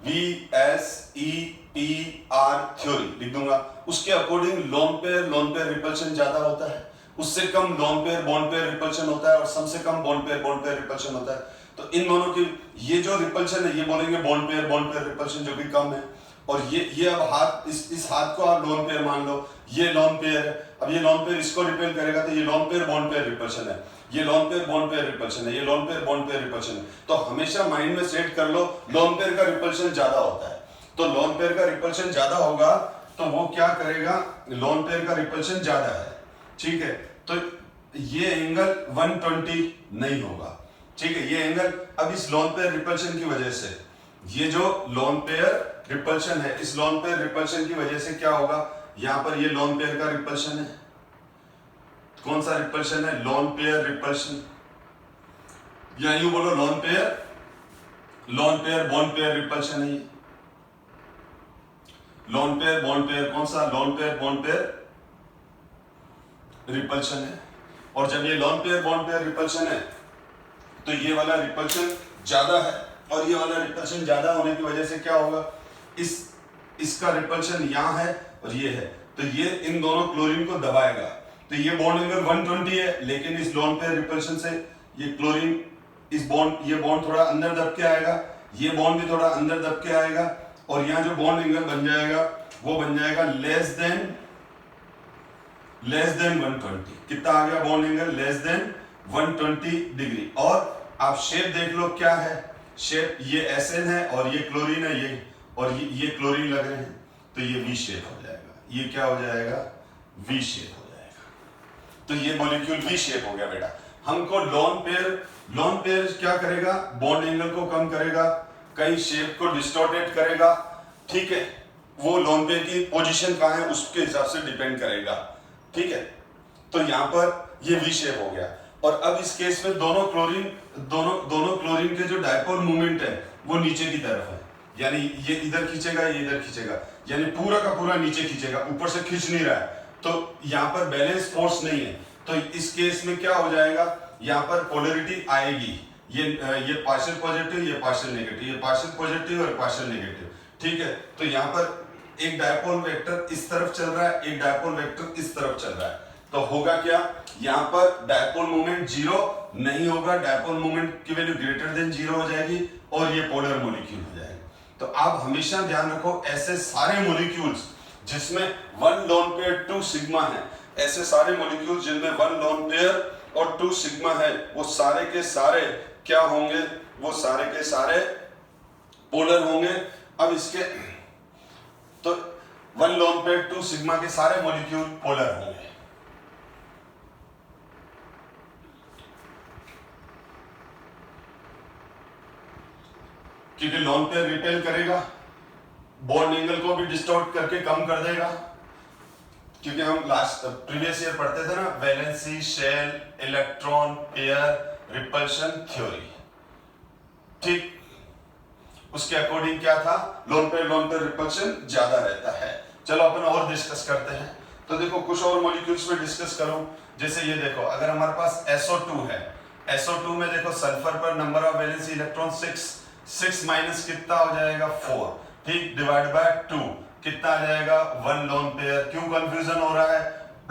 VSEPR theory लिख दूंगा। उसके अकॉर्डिंग लोन पेयर रिपल्शन ज्यादा होता है, उससे कम lone pair bond pair repulsion होता है, और सबसे कम बॉन्ड पेयर रिपल्शन होता है। तो इन दोनों की ये जो रिपल्शन है, ये बोलेंगे बॉन्ड पेयर रिपल्शन जो भी कम है। और ये अब हाथ, इस हाथ को आप लोन पेयर मान लो, ये लोन पेयर है। अब ये लोन पेयर इसको रिपेल करेगा, तो ये loan pair bond pair repulsion है, ये loan pair bond pair repulsion है, ये loan pair bond pair repulsion है। तो हमेशा माइंड में सेट कर लो, लोन पेयर का रिपल्शन ज्यादा होता है। तो लोन पेयर का रिपल्शन ज्यादा होगा तो वो क्या करेगा, लोन पेयर का रिपल्शन ज्यादा है, ठीक है। तो ये एंगल 120 नहीं होगा, ठीक है। ये एंगल अब इस लोन पेयर रिपल्शन की वजह से, ये जो लोन पेयर रिपल्शन है, इस लोन पेयर रिपल्शन की वजह से क्या होगा, यहां पर ये लोन पेयर का रिपल्शन है। कौन सा रिपल्शन है, लोन पेयर रिपल्शन, या यूं बोलो loan pair bond pair repulsion है। लोन पेयर बॉन्ड पेयर, कौन सा, loan pair bond pair repulsion है। और जब ये loan pair bond pair repulsion है, तो ये वाला रिपल्शन ज्यादा है, और ये वाला रिपल्शन ज्यादा होने की वजह से क्या होगा, इसका रिपल्शन यहां है और ये है, तो ये इन दोनों क्लोरीन को दबाएगा। तो ये बॉन्ड एंगल 120 है, लेकिन इस लोन पेयर रिपल्शन से ये क्लोरीन, ये बॉन्ड थोड़ा अंदर दब के आएगा, ये बॉन्ड भी थोड़ा अंदर दब के आएगा, और यहाँ जो बॉन्ड एंगल बन जाएगा वो बन जाएगा लेस देन 120। कितना आ गया bond angle, less than 120 degree. और आप शेप देख लो क्या है, शेप ये SN है और ये क्लोरीन है, ये क्लोरीन लग रहे हैं, तो ये V शेप हो जाएगा। ये क्या हो जाएगा, V शेप हो जाएगा। तो ये मॉलिक्यूल V शेप हो गया बेटा। हमको लोन पेयर क्या करेगा, बॉन्ड एंगल को कम करेगा, कई शेप को डिस्टॉर्टेड करेगा, ठीक है। वो लोन पेयर की पोजीशन कहां है उसके हिसाब से डिपेंड करेगा, ठीक है। तो यहां पर ये V शेप हो गया। और अब इस केस में दोनों क्लोरीन के जो डायपोल मूवमेंट है वो नीचे की तरफ है, यानी ये इधर खींचेगा, ये इधर खींचेगा, यानी पूरा का पूरा नीचे खींचेगा, ऊपर से खींच नहीं रहा है। तो यहाँ पर बैलेंस फोर्स नहीं है, तो इस केस में क्या हो जाएगा, यहाँ पर पोलरिटी आएगी, ये पार्शियल पॉजिटिव, ये पार्शियल नेगेटिव, ये पार्शियल पॉजिटिव और पार्शियल नेगेटिव, ठीक है। तो यहाँ पर एक डायपोल वेक्टर इस तरफ चल रहा है, एक डायपोल वेक्टर इस तरफ चल रहा है, तो होगा क्या, यहाँ पर डायपोल मोमेंट 0 नहीं होगा, डायपोल मोमेंट की वैल्यू ग्रेटर देन 0 हो जाएगी, और ये पोलर मॉलिक्यूल हो जाएगा। तो आप हमेशा ध्यान रखो, ऐसे सारे मॉलिक्यूल्स जिसमें 1 लोन पेयर 2 सिग्मा है, ऐसे सारे मॉलिक्यूल्स जिनमें 1 लोन पेयर और 2 सिग्मा है, वो सारे के सारे क्या होंगे, वो सारे के सारे पोलर होंगे। अब इसके तो 1 लोन पेयर 2 सिग्मा के सारे मॉलिक्यूल पोलर होंगे। क्योंकि लोन पेयर रिपेल करेगा, बॉन्ड एंगल को भी डिस्टॉर्ट करके कम कर देगा। क्योंकि हम प्रीवियस ईयर पढ़ते थे ना, valency, shell, electron pair repulsion theory, ठीक। उसके अकॉर्डिंग क्या था, लोन पेयर रिपल्शन ज्यादा रहता है। चलो अपन और डिस्कस करते हैं। तो देखो कुछ और मॉलिक्यूल्स पे डिस्कस करो, जैसे ये देखो, अगर हमारे पास SO2 है, SO2 में देखो सल्फर पर number of valency electron 6 minus कितना हो जाएगा 4, ठीक, डिवाइड बाय 2 कितना आ जाएगा 1 लोन पेयर। क्यों कंफ्यूजन हो रहा है,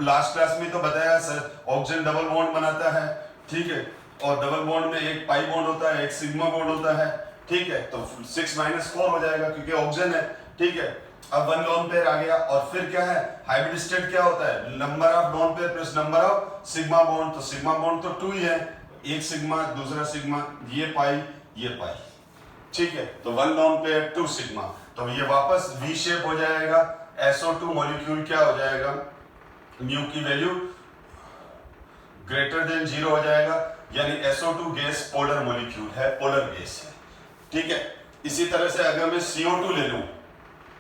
लास्ट क्लास में तो बताया सर, ऑक्सीजन डबल बॉन्ड बनाता है, ठीक है, और डबल बॉन्ड में एक पाई बॉन्ड होता है, एक सिग्मा बॉन्ड होता है, ठीक है, तो 6 - 4 हो जाएगा क्योंकि ऑक्सीजन है, ठीक है। अब 1 लोन पेयर आ गया, और फिर क्या है, हाइब्रिड स्टेट क्या होता है, number of lone pair plus number of sigma bond, तो सिग्मा बॉन्ड तो 2 ही है, एक सिग्मा दूसरा सिग्मा, ये पाई, ठीक है, तो 1 लोन पेयर 2 सिग्मा, तो ये वापस वी शेप हो जाएगा, SO2 मॉलिक्यूल क्या हो जाएगा, म्यू की वैल्यू ग्रेटर देन 0 हो जाएगा, यानी SO2 गैस पोलर मॉलिक्यूल है, पोलर गैस है, ठीक है। इसी तरह से अगर मैं CO2 ले लूं,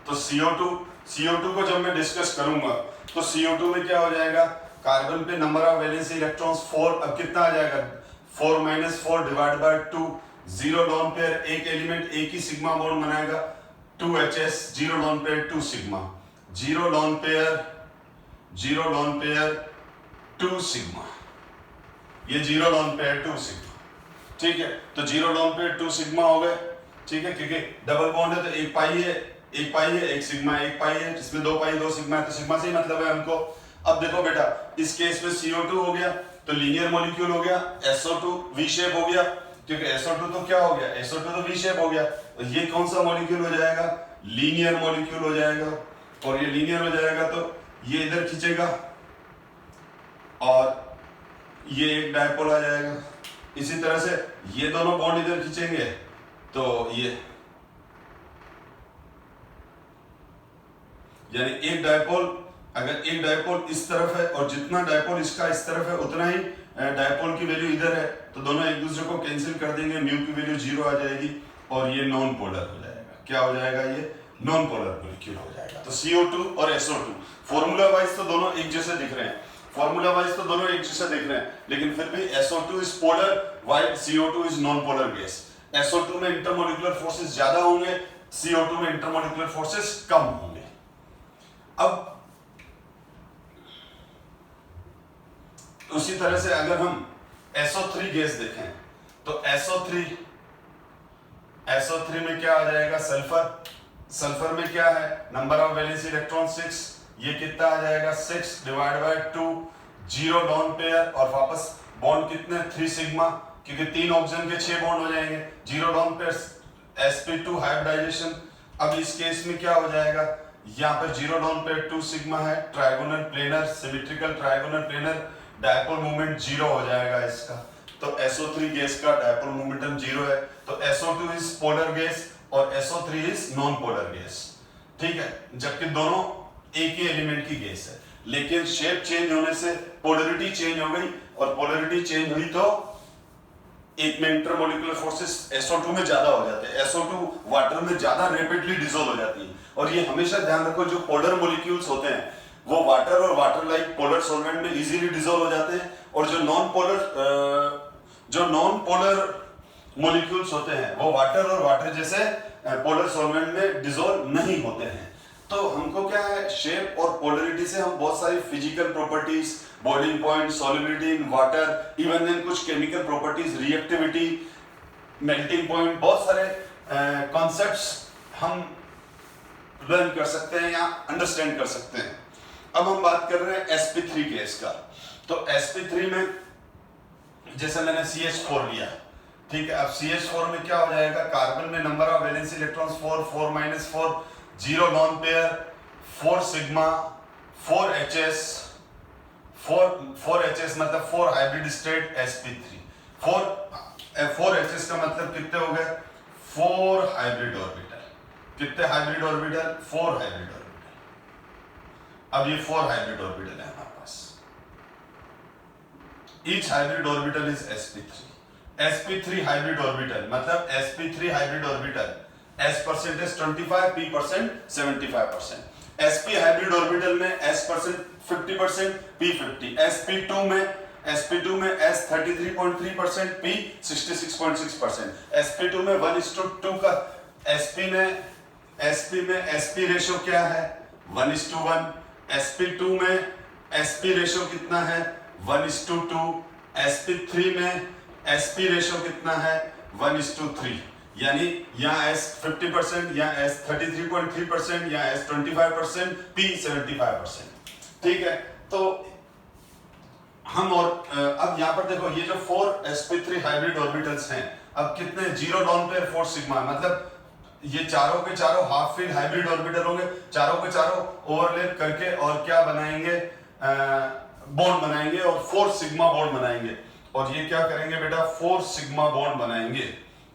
तो CO2 को जब मैं डिस्कस करूंगा तो CO2 में क्या हो जाएगा, कार्बन पे नंबर ऑफ वैलेंसी इलेक्ट्रॉन्स 4, अब कितना आ जाएगा, 4 - 4 डिवाइड बाय 2, 0 लोन पेयर, एक एलिमेंट एक ही सिग्मा बॉन्ड बनाएगा, 2HS, 0 lone pair 2 sigma, 0 lone pair 2 sigma, ये 0 लोन पेयर 2 सिग्मा, ठीक है, तो 0 लोन पेयर 2 सिग्मा हो गए, ठीक है, क्योंकि डबल बॉन्ड है तो एक पाई है, एक सिग्मा, एक पाई है, इसमें 2 पाई 2 सिग्मा है, तो सिग्मा से ही मतलब है हमको। अब देखो बेटा, इस केस में CO2 हो गया तो लीनियर मॉलिक्यूल हो गया, SO2 वी शेप हो गया, क्योंकि SO2 तो क्या हो गया, SO2 तो वी शेप हो गया, तो ये कौन सा मॉलिक्यूल हो जाएगा, लीनियर मॉलिक्यूल हो जाएगा, और ये लीनियर हो जाएगा तो ये इधर खींचेगा और ये एक डायपोल आ जाएगा, इसी तरह से ये दोनों बॉन्ड इधर खींचेंगे तो ये, यानी एक डायपोल, अगर एक डायपोल इस तरफ है और जितना डायपोल इसका इस तरफ है उतना ही डायपोल की वैल्यू इधर है, तो दोनों एक दूसरे को कैंसिल कर देंगे, म्यू की वैल्यू 0 आ जाएगी और ये नॉन पोलर हो जाएगा, क्या हो जाएगा, ये नॉन पोलर मॉलिक्यूल हो जाएगा। तो CO2 और SO2 फॉर्मूला वाइज तो दोनों एक जैसे दिख रहे हैं, लेकिन फिर भी SO2 is polar while CO2 is non polar gas, SO2 में इंटरमोलिकुलर फोर्सेस ज्यादा होंगे, CO2 में इंटरमोलिकुलर फोर्सेस कम होंगे। अब उसी तरह से अगर हम SO3 गैस देखें तो SO3 में क्या आ जाएगा, सल्फर में क्या है, नंबर ऑफ वैलेंसी इलेक्ट्रॉन 6, ये कितना आ जाएगा, 6 डिवाइड बाय 2, 0 लोन पेयर, और वापस बॉन्ड कितने, 3 सिग्मा, क्योंकि 3 ऑक्सीजन के 6 बॉन्ड हो जाएंगे, 0 लोन पेयर, sp2 हाइब्रिडाइजेशन। अब इस केस में क्या हो जाएगा, यहाँ पर 0 लोन पेयर 2 सिग्मा है, trigonal planar, symmetrical trigonal planar, dipole moment 0 हो जाएगा इसका, तो SO3 गैस का डायपोल मोमेंटम 0 है, तो SO2 इज पोलर गैस और SO3 is non polar gas, ठीक है, जबकि दोनों एक ही एलिमेंट की गैस है, लेकिन शेप चेंज होने से पोलरिटी चेंज हो गई, और पोलरिटी चेंज हुई तो एक में इंटरमोलिकुलर फोर्सेस SO2 में ज्यादा हो जाते हैं, SO2 वाटर में ज्यादा रैपिडली डिसॉल्व हो जाती है, और ये हमेशा ध्यान रखो, जो पोलर मॉलिक्यूल्स होते हैं वो वाटर और वाटर लाइक पोलर सॉल्वेंट में इजीली डिसॉल्व हो जाते हैं, और जो नॉन पोलर मॉलिक्यूल्स होते हैं वो वाटर और वाटर जैसे पोलर सॉल्वेंट में डिसॉल्व नहीं होते हैं। तो हमको क्या है, शेप और पोलरिटी से हम बहुत सारी physical properties, boiling point, solubility in water, even then कुछ chemical properties, reactivity, melting point, बहुत सारे कॉन्सेप्ट्स हम लर्न कर सकते हैं या अंडरस्टैंड कर सकते हैं। अब हम बात कर रहे हैं sp3 गैस का, तो sp3 में जैसे मैंने CH4 लिया, ठीक है, अब CH4 में क्या हो जाएगा, कार्बन में number of valency electrons 4, 4 - 4, 0 lone pair, 4 sigma, 4HS मतलब 4 हाइब्रिड स्टेट sp3, 4HS का मतलब कितने हो गए, 4 हाइब्रिड ऑर्बिटल, कितने हाइब्रिड ऑर्बिटल, 4 हाइब्रिड ऑर्बिटल। अब ये 4 हाइब्रिड ऑर्बिटल है हमारे पास, each hybrid orbital is sp3 hybrid orbital, मतलब sp3 hybrid orbital, s percentage 25, p percent 75%, sp hybrid orbital में s परसेंट 50%, p 50, sp2 में s 33.3%, p 66.6%, sp2 में 1:2 का, sp में sp रेशो क्या है, 1:1, sp2 में sp रेशो कितना है, 1:2, sp3 में sp रेशो कितना है, 1:3, यानी यहाँ s 50%, यहाँ s 33.3%, यहाँ s 25%, p 75%, ठीक है। तो हम और अब यहाँ पर देखो, ये जो 4 sp3 हाइब्रिड ऑर्बिटल्स हैं, अब कितने, 0 लॉन पेयर 4 सिग्मा, मतलब ये चारों के चारों हाफ फील्ड हाइब्रिड ऑर्बिटल होंगे, चारों के चारों ओवरलैप करके और क्या बनाएंगे, बॉन्ड बनाएंगे और 4 सिग्मा बॉन्ड बनाएंगे। और ये क्या करेंगे बेटा, 4 सिग्मा बॉन्ड बनाएंगे,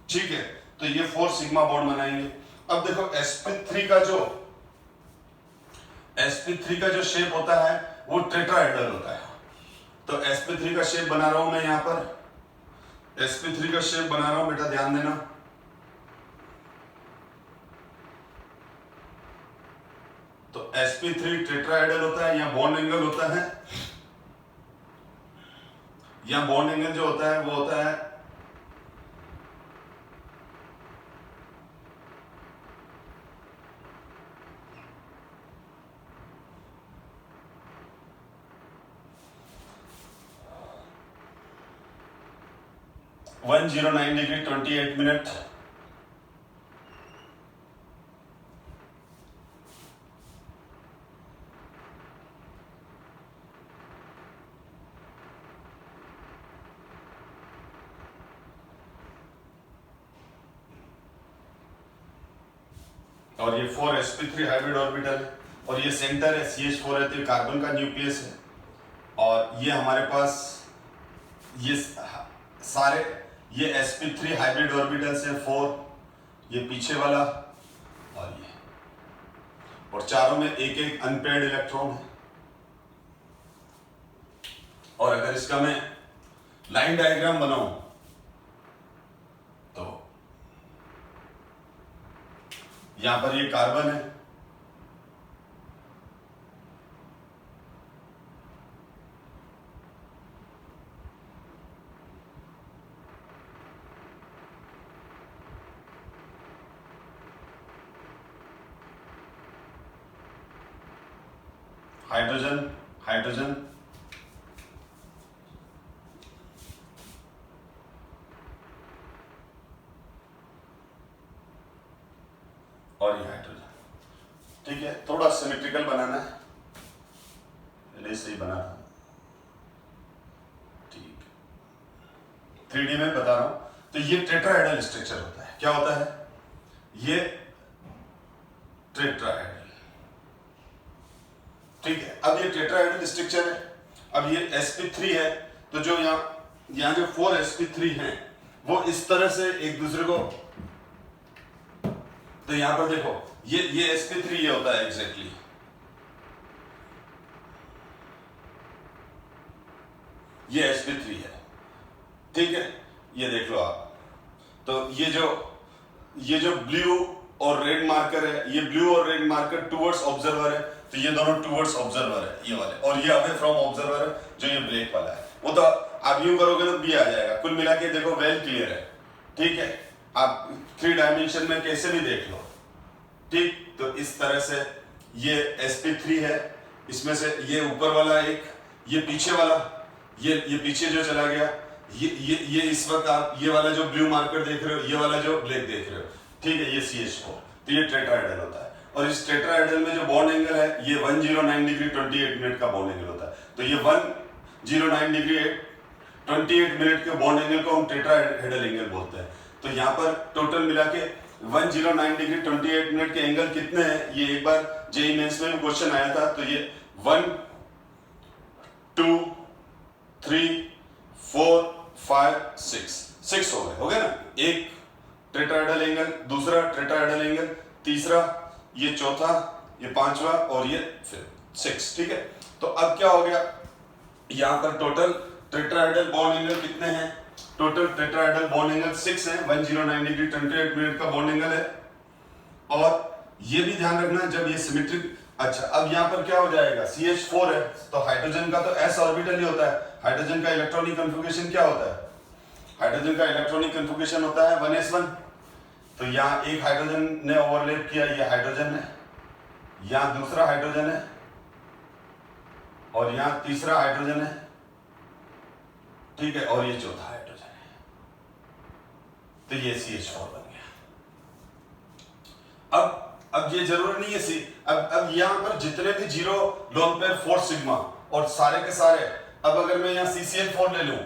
ठीक है। तो ये 4 सिग्मा बॉन्ड बनाएंगे। अब देखो sp3 का जो शेप होता है वो टेट्राहेड्रल होता है। तो sp3 का शेप बना रहा हूं मैं, यहां पर sp3 का शेप बना रहा हूं बेटा, ध्यान देना। तो sp3 टेट्राहेड्रल होता है, यहां बॉन्ड एंगल होता है, यहां बॉन्ड एंगल जो होता है वो होता है वन 109 डिग्री 28 मिनट। और ये 4 sp3 हाइब्रिड ऑर्बिटल है, और ये सेंटर है CH4 है, तो ये कार्बन का न्यूक्लियस है। और ये हमारे पास ये सारे ये sp3 हाइब्रिड ऑर्बिटल्स हैं 4, ये पीछे वाला और ये, और चारों में एक एक अनपेयर्ड इलेक्ट्रॉन है। और अगर इसका मैं लाइन डायग्राम बनाऊं तो यहां पर ये कार्बन है, हाइड्रोजन हाइड्रोजन, और ये हाइड्रोजन, ठीक है। थोड़ा सिमेट्रिकल बनाना है, पहले से ही बना रहा हूं, ठीक, 3D में बता रहा हूं। तो ये टेट्राहेड्रल स्ट्रक्चर होता है, क्या होता है, ये टेट्राहेड्रल, ठीक है। अब ये टेट्राहेड्रल स्ट्रक्चर है, अब ये sp3 है, तो जो यहाँ जो 4 sp3 हैं वो इस तरह से एक दूसरे को, तो यहां पर देखो ये sp3 ये होता है एग्जैक्टली, ये sp3 है, ठीक है, ये देख लो आप। तो ये जो ब्लू और रेड मार्कर है, ये ब्लू और रेड मार्कर टुवर्ड्स ऑब्जर्वर है, तो ये दोनों टुवर्ड्स ऑब्जर्वर है ये वाले, और ये अवे फ्रॉम ऑब्जर्वर है जो ये ब्लैक वाला है। वो तो आप यूं करोगे तो बी आ जाएगा। कुल मिला के देखो वेल क्लियर है, ठीक है। आप 3 डायमेंशन में कैसे भी देख लो, ठीक। तो इस तरह से ये sp3 है, इसमें से ये ऊपर वाला एक, ये पीछे वाला, ये पीछे जो चला गया, ये इस वक्त आप ये वाला जो ब्लू मार्कर देख रहे हो, ये वाला जो ब्लैक देख रहे हो, ठीक है, ये CH4। तो ये टेट्राहेड्रल होता है, और इस टेट्राहेड्रल में जो बॉन्ड एंगल है ये 109 डिग्री 28 मिनट का बॉन्ड एंगल होता है। तो ये 109 डिग्री 28 मिनट के बॉन्ड एंगल को हम टेट्राहेड्रल एंगल बोलते हैं। तो यहाँ पर टोटल मिला के 109 डिग्री 28 मिनट के एंगल कितने हैं, ये एक बार जेईई मेंस में भी क्वेश्चन आया था। तो ये 1 2 3 4 5 6 हो गए ना, एक टेट्राहेड्रल एंगल, दूसरा टेट्राहेड्रल एंगल, तीसरा, ये चौथा, ये पांचवा, और ये फिर 6, ठीक है। तो अब क्या हो गया, यहां पर टोटल टेट्राहेड्रल बॉन्ड एंगल कितने हैं, टोटल टेट्राहेड्रल बॉन्ड एंगल 6 है, 109 डिग्री 28 मिनट का बॉन्ड एंगल है। और ये भी ध्यान रखना जब ये सिमेट्रिक, अच्छा अब यहां पर क्या हो जाएगा, CH4 है, तो हाइड्रोजन का तो s ऑर्बिटल ही होता है। हाइड्रोजन का इलेक्ट्रॉनिक कन्फिगरेशन क्या होता है, हाइड्रोजन का इलेक्ट्रॉनिक कन्फिगरेशन होता है 1s1। तो यहाँ एक हाइड्रोजन ने ओवरलैप किया, ये हाइड्रोजन है, यहाँ दूसरा हाइड्रोजन है, और यहाँ तीसरा हाइड्रोजन है, ठीक है, और ये चौथा हाइड्रोजन है। तो ये CH4 बन गया। अब ये जरूरी नहीं है अब यहां पर जितने भी 0 लोन पेयर 4 सिग्मा, और सारे के सारे, अब अगर मैं यहाँ CCl4 ले लूं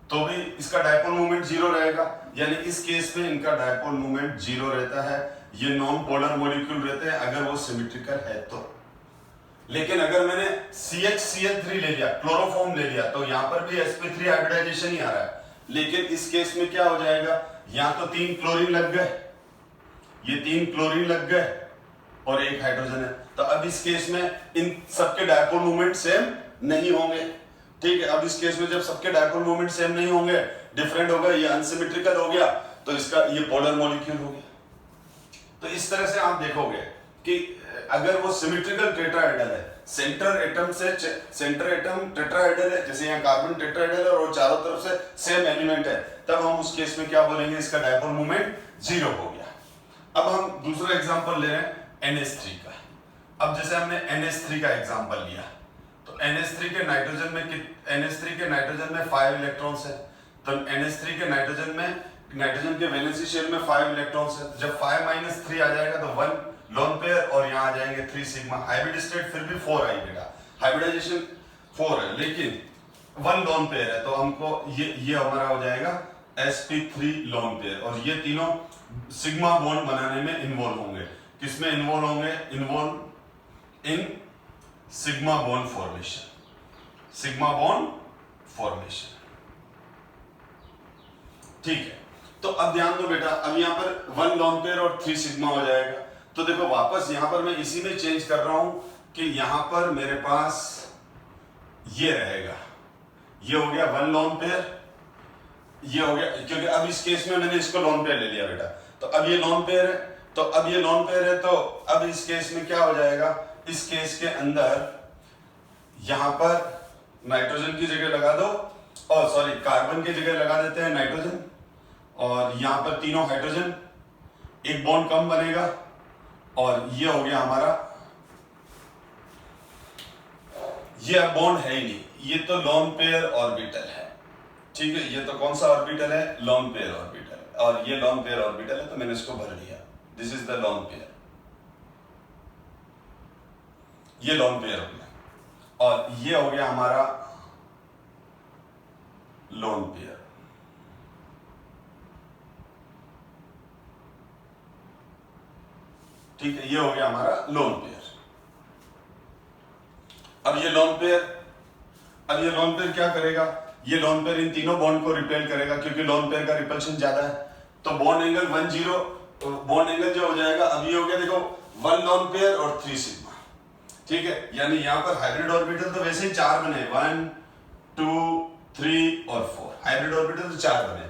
तो भी इसका डायपोल मोमेंट 0 रहेगा, यानी इस केस में इनका डायपोल मोमेंट 0 रहता है। ये नॉन पोलर मॉलिक्यूल रहते हैं अगर वो सिमेट्रिकल है तो। लेकिन अगर मैंने CHCl3 ले लिया, क्लोरोफॉर्म ले लिया, तो यहाँ पर भी sp3 हाइब्रिडाइजेशन ही आ रहा है। लेकिन इस केस में क्या हो जाएगा, यहाँ तो 3 क्लोरीन लग गए, ये 3 क्लोरीन लग गए और 1 हाइड्रोजन है, तो अब इस केस में इन सबके डायपोल मोमेंट सेम नहीं होंगे। ठीक है, अब इस केस में जब सबके डायपोल मोमेंट सेम नहीं होंगे, डिफरेंट हो गए, ये अनसिमेट्रिकल हो गया, तो इसका ये पोलर मॉलिक्यूल हो गया। तो इस तरह से आप देखोगे कि अगर वो सिमेट्रिकल टेट्राहेड्रल है, सेंटर एटम टेट्राहेड्रल है, जैसे यहाँ कार्बन टेट्राहेड्रल है और चारों तरफ से सेम एलिमेंट है, तब हम उस केस में क्या बोलेंगे, इसका डायपोल मोमेंट 0 हो गया। अब हम दूसरा एग्जांपल ले रहे हैं NH3 का। अब जैसे हमने NH3 का एग्जांपल लिया, तो NH3 के नाइट्रोजन में 5 इलेक्ट्रॉन्स है, तो NH3 के नाइट्रोजन के वैलेंसी शेल में 5 इलेक्ट्रॉन्स है। जब 5 - 3 आ जाएगा तो 1 लोन पेयर और यहाँ आ जाएंगे 3 सिग्मा। हाइब्रिड स्टेट फिर भी 4 आएगा, हाइब्रिडाइजेशन 4 है, लेकिन 1 लोन पेयर है, तो हमको ये हमारा हो जाएगा sp3 लोन पेयर, और ये तीनों सिग्मा बॉन्ड बनाने में इन्वॉल्व होंगे। किसमें इन्वॉल्व होंगे, involve in sigma bond formation. ठीक है, तो अब ध्यान दो बेटा, अब यहाँ पर 1 लोन पेयर और 3 सिग्मा हो जाएगा। तो देखो वापस यहाँ पर मैं इसी में चेंज कर रहा हूं कि यहाँ पर मेरे पास ये रहेगा, ये हो गया 1 लोन पेयर, ये हो गया, क्योंकि अब इस केस में मैंने इसको लोन पेयर ले लिया बेटा, तो अब ये लोन पेयर है, तो अब इस केस में क्या हो जाएगा, इस केस के अंदर यहां पर नाइट्रोजन की जगह लगा दो, और सॉरी कार्बन की जगह लगा देते हैं नाइट्रोजन, और यहां पर तीनों हाइड्रोजन, एक बॉन्ड कम बनेगा, और ये हो गया हमारा, ये अब बॉन्ड है ही नहीं, ये तो लोन पेयर ऑर्बिटल है। ठीक है, ये तो कौन सा ऑर्बिटल है, लोन पेयर ऑर्बिटल, और ये लोन पेयर ऑर्बिटल है, तो मैंने इसको भर लिया, this is the lone pair, ये लोन पेयर हो गया, और ये हो गया हमारा लोन पेयर। ठीक है, ये हो गया हमारा लोन पेयर। अब ये लोन पेयर क्या करेगा, ये लोन पेयर इन तीनों बॉन्ड को रिपेल करेगा, क्योंकि लोन पेयर का रिपल्शन ज्यादा है, तो बॉन्ड एंगल 1 0, बॉन्ड एंगल जो हो जाएगा, अब ये हो गया देखो 1 लोन पेयर और 3 सिग्मा। ठीक है, यानी यहां पर हाइब्रिड ऑर्बिटल तो वैसे ही 4 बने, 1 2 3 और 4, हाइब्रिड ऑर्बिटल तो 4 बने।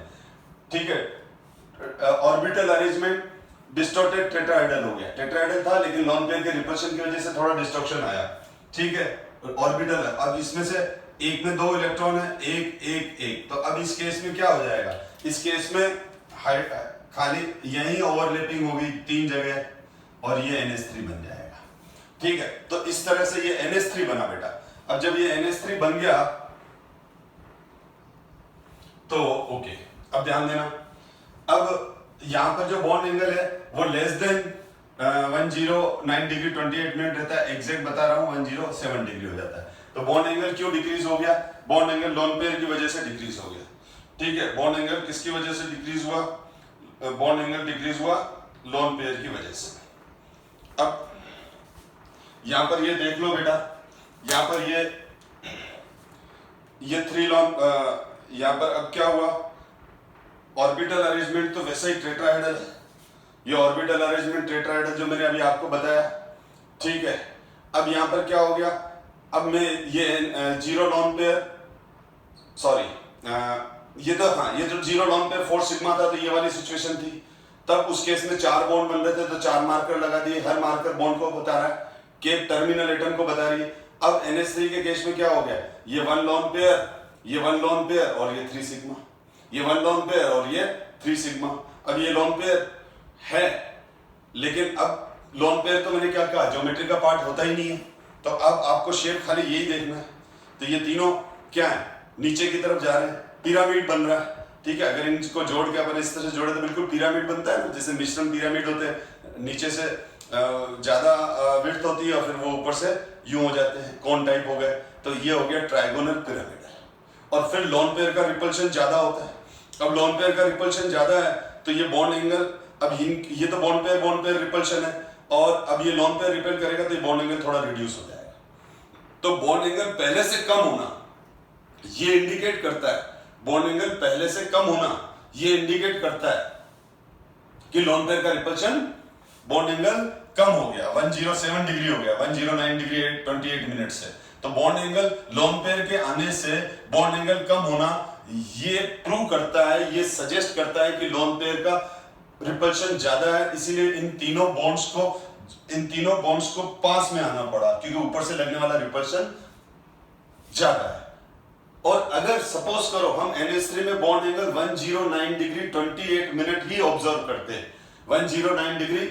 ठीक है, ऑर्बिटल अरेंजमेंट डिस्टॉर्टेड टेट्राहेड्रल हो गया, टेट्राहेड्रल था लेकिन लोन पेयर के रिपल्शन की वजह से थोड़ा डिस्ट्रक्शन आया। ठीक है, ऑर्बिटल है, अब इसमें से एक में 2 इलेक्ट्रॉन है, एक, तो अब इस केस में क्या हो जाएगा, इस केस में खाली यही ओवरलैपिंग होगी 3 जगह, और ये NH3 बन जाएगा। ठीक है, तो इस तरह से ये NH3 बना बेटा। अब जब ये NH3 बन गया तो ओके, अब ध्यान देना, अब यहां पर जो बॉन्ड एंगल है वो लेस देन 109 डिग्री 28 मिनट रहता है, एग्जैक्ट बता रहा हूं 107 डिग्री हो जाता है। तो बॉन्ड एंगल क्यों डिक्रीज हो गया, बॉन्ड एंगल लोन पेयर की वजह से डिक्रीज हो गया। ठीक है, बॉन्ड एंगल किसकी वजह से डिक्रीज हुआ, बॉन्ड एंगल डिक्रीज हुआ लोन पेयर की वजह से। अब यहां पर ये देख लो बेटा, यहां पर ये 3 लोन, यहां पर अब क्या हुआ, ऑर्बिटल अरेंजमेंट तो वैसे ही टेट्राहेड्रल है, ये ऑर्बिटल अरेंजमेंट टेट्राहेड्रल जो मैंने अभी आपको बताया। ठीक है, अब यहां पर क्या हो गया, अब मैं ये 0 लोन पेयर, सॉरी ये तो हाँ, ये जो 0 लोन पेयर 4 सिग्मा था, तो ये वाली सिचुएशन थी, तब उस केस में 4 बॉन्ड बन रहे थे, तो 4 मार्कर लगा दिए, हर मार्कर बॉन्ड को बता रहा है, केप टर्मिनल एटम को बता रही है। अब NH3 के केस में क्या हो गया, ये 1 लोन पेयर, ये 1 लोन पेयर और ये 3 सिग्मा, ये 1 लोन पेयर और ये 3 सिग्मा। अब ये लोन पेयर है, लेकिन अब लोन पेयर तो मैंने क्या कहा, ज्योमेट्री का पार्ट होता ही नहीं है, तो अब आपको शेप खाली यही देखना है। तो ये तीनों क्या है, नीचे की तरफ जा रहे हैं, पिरामिड बन रहा है। ठीक है, अगर इनको जोड़ के अपन इस तरह से जोड़े तो बिल्कुल पिरामिड बनता है ना, जैसे मिश्रण पिरामिड होते हैं, नीचे से ज्यादा विड्थ होती है और फिर वो ऊपर से यूं हो जाते हैं, कोन टाइप हो गए। तो ये हो गया ट्राइगोनल पिरामिडल। और फिर लोन पेयर का रिपल्शन ज्यादा होता है। अब लोन पेयर का रिपल्शन ज्यादा है तो ये बॉन्ड एंगल, अब ये तो बॉन्ड पेयर रिपल्शन है, और अब ये लोन पेयर रिपेल करेगा तो ये बॉन्ड एंगल थोड़ा रिड्यूस हो जाएगा। तो बॉन्ड एंगल पहले से कम होना ये इंडिकेट करता है, बॉन्ड एंगल पहले से कम होना ये इंडिकेट करता है कि लोन पेयर का रिपल्शन बॉन्ड एंगल कम हो गया, 107 डिग्री हो गया, 109 डिग्री 28 मिनट से। तो बॉन्ड एंगल लोन पेयर के आने से बॉन्ड एंगल कम होना ये प्रूव करता है, ये सजेस्ट करता है कि लोन पेयर का रिपल्शन ज्यादा है। इसीलिए इन तीनों बॉन्ड्स को पास में आना पड़ा, क्योंकि ऊपर से लगने वाला रिपल्शन ज्यादा है। और अगर सपोज करो हम NH3 में बॉन्ड एंगल 109 डिग्री 28 मिनट ही ऑब्जर्व करते हैं, 109 डिग्री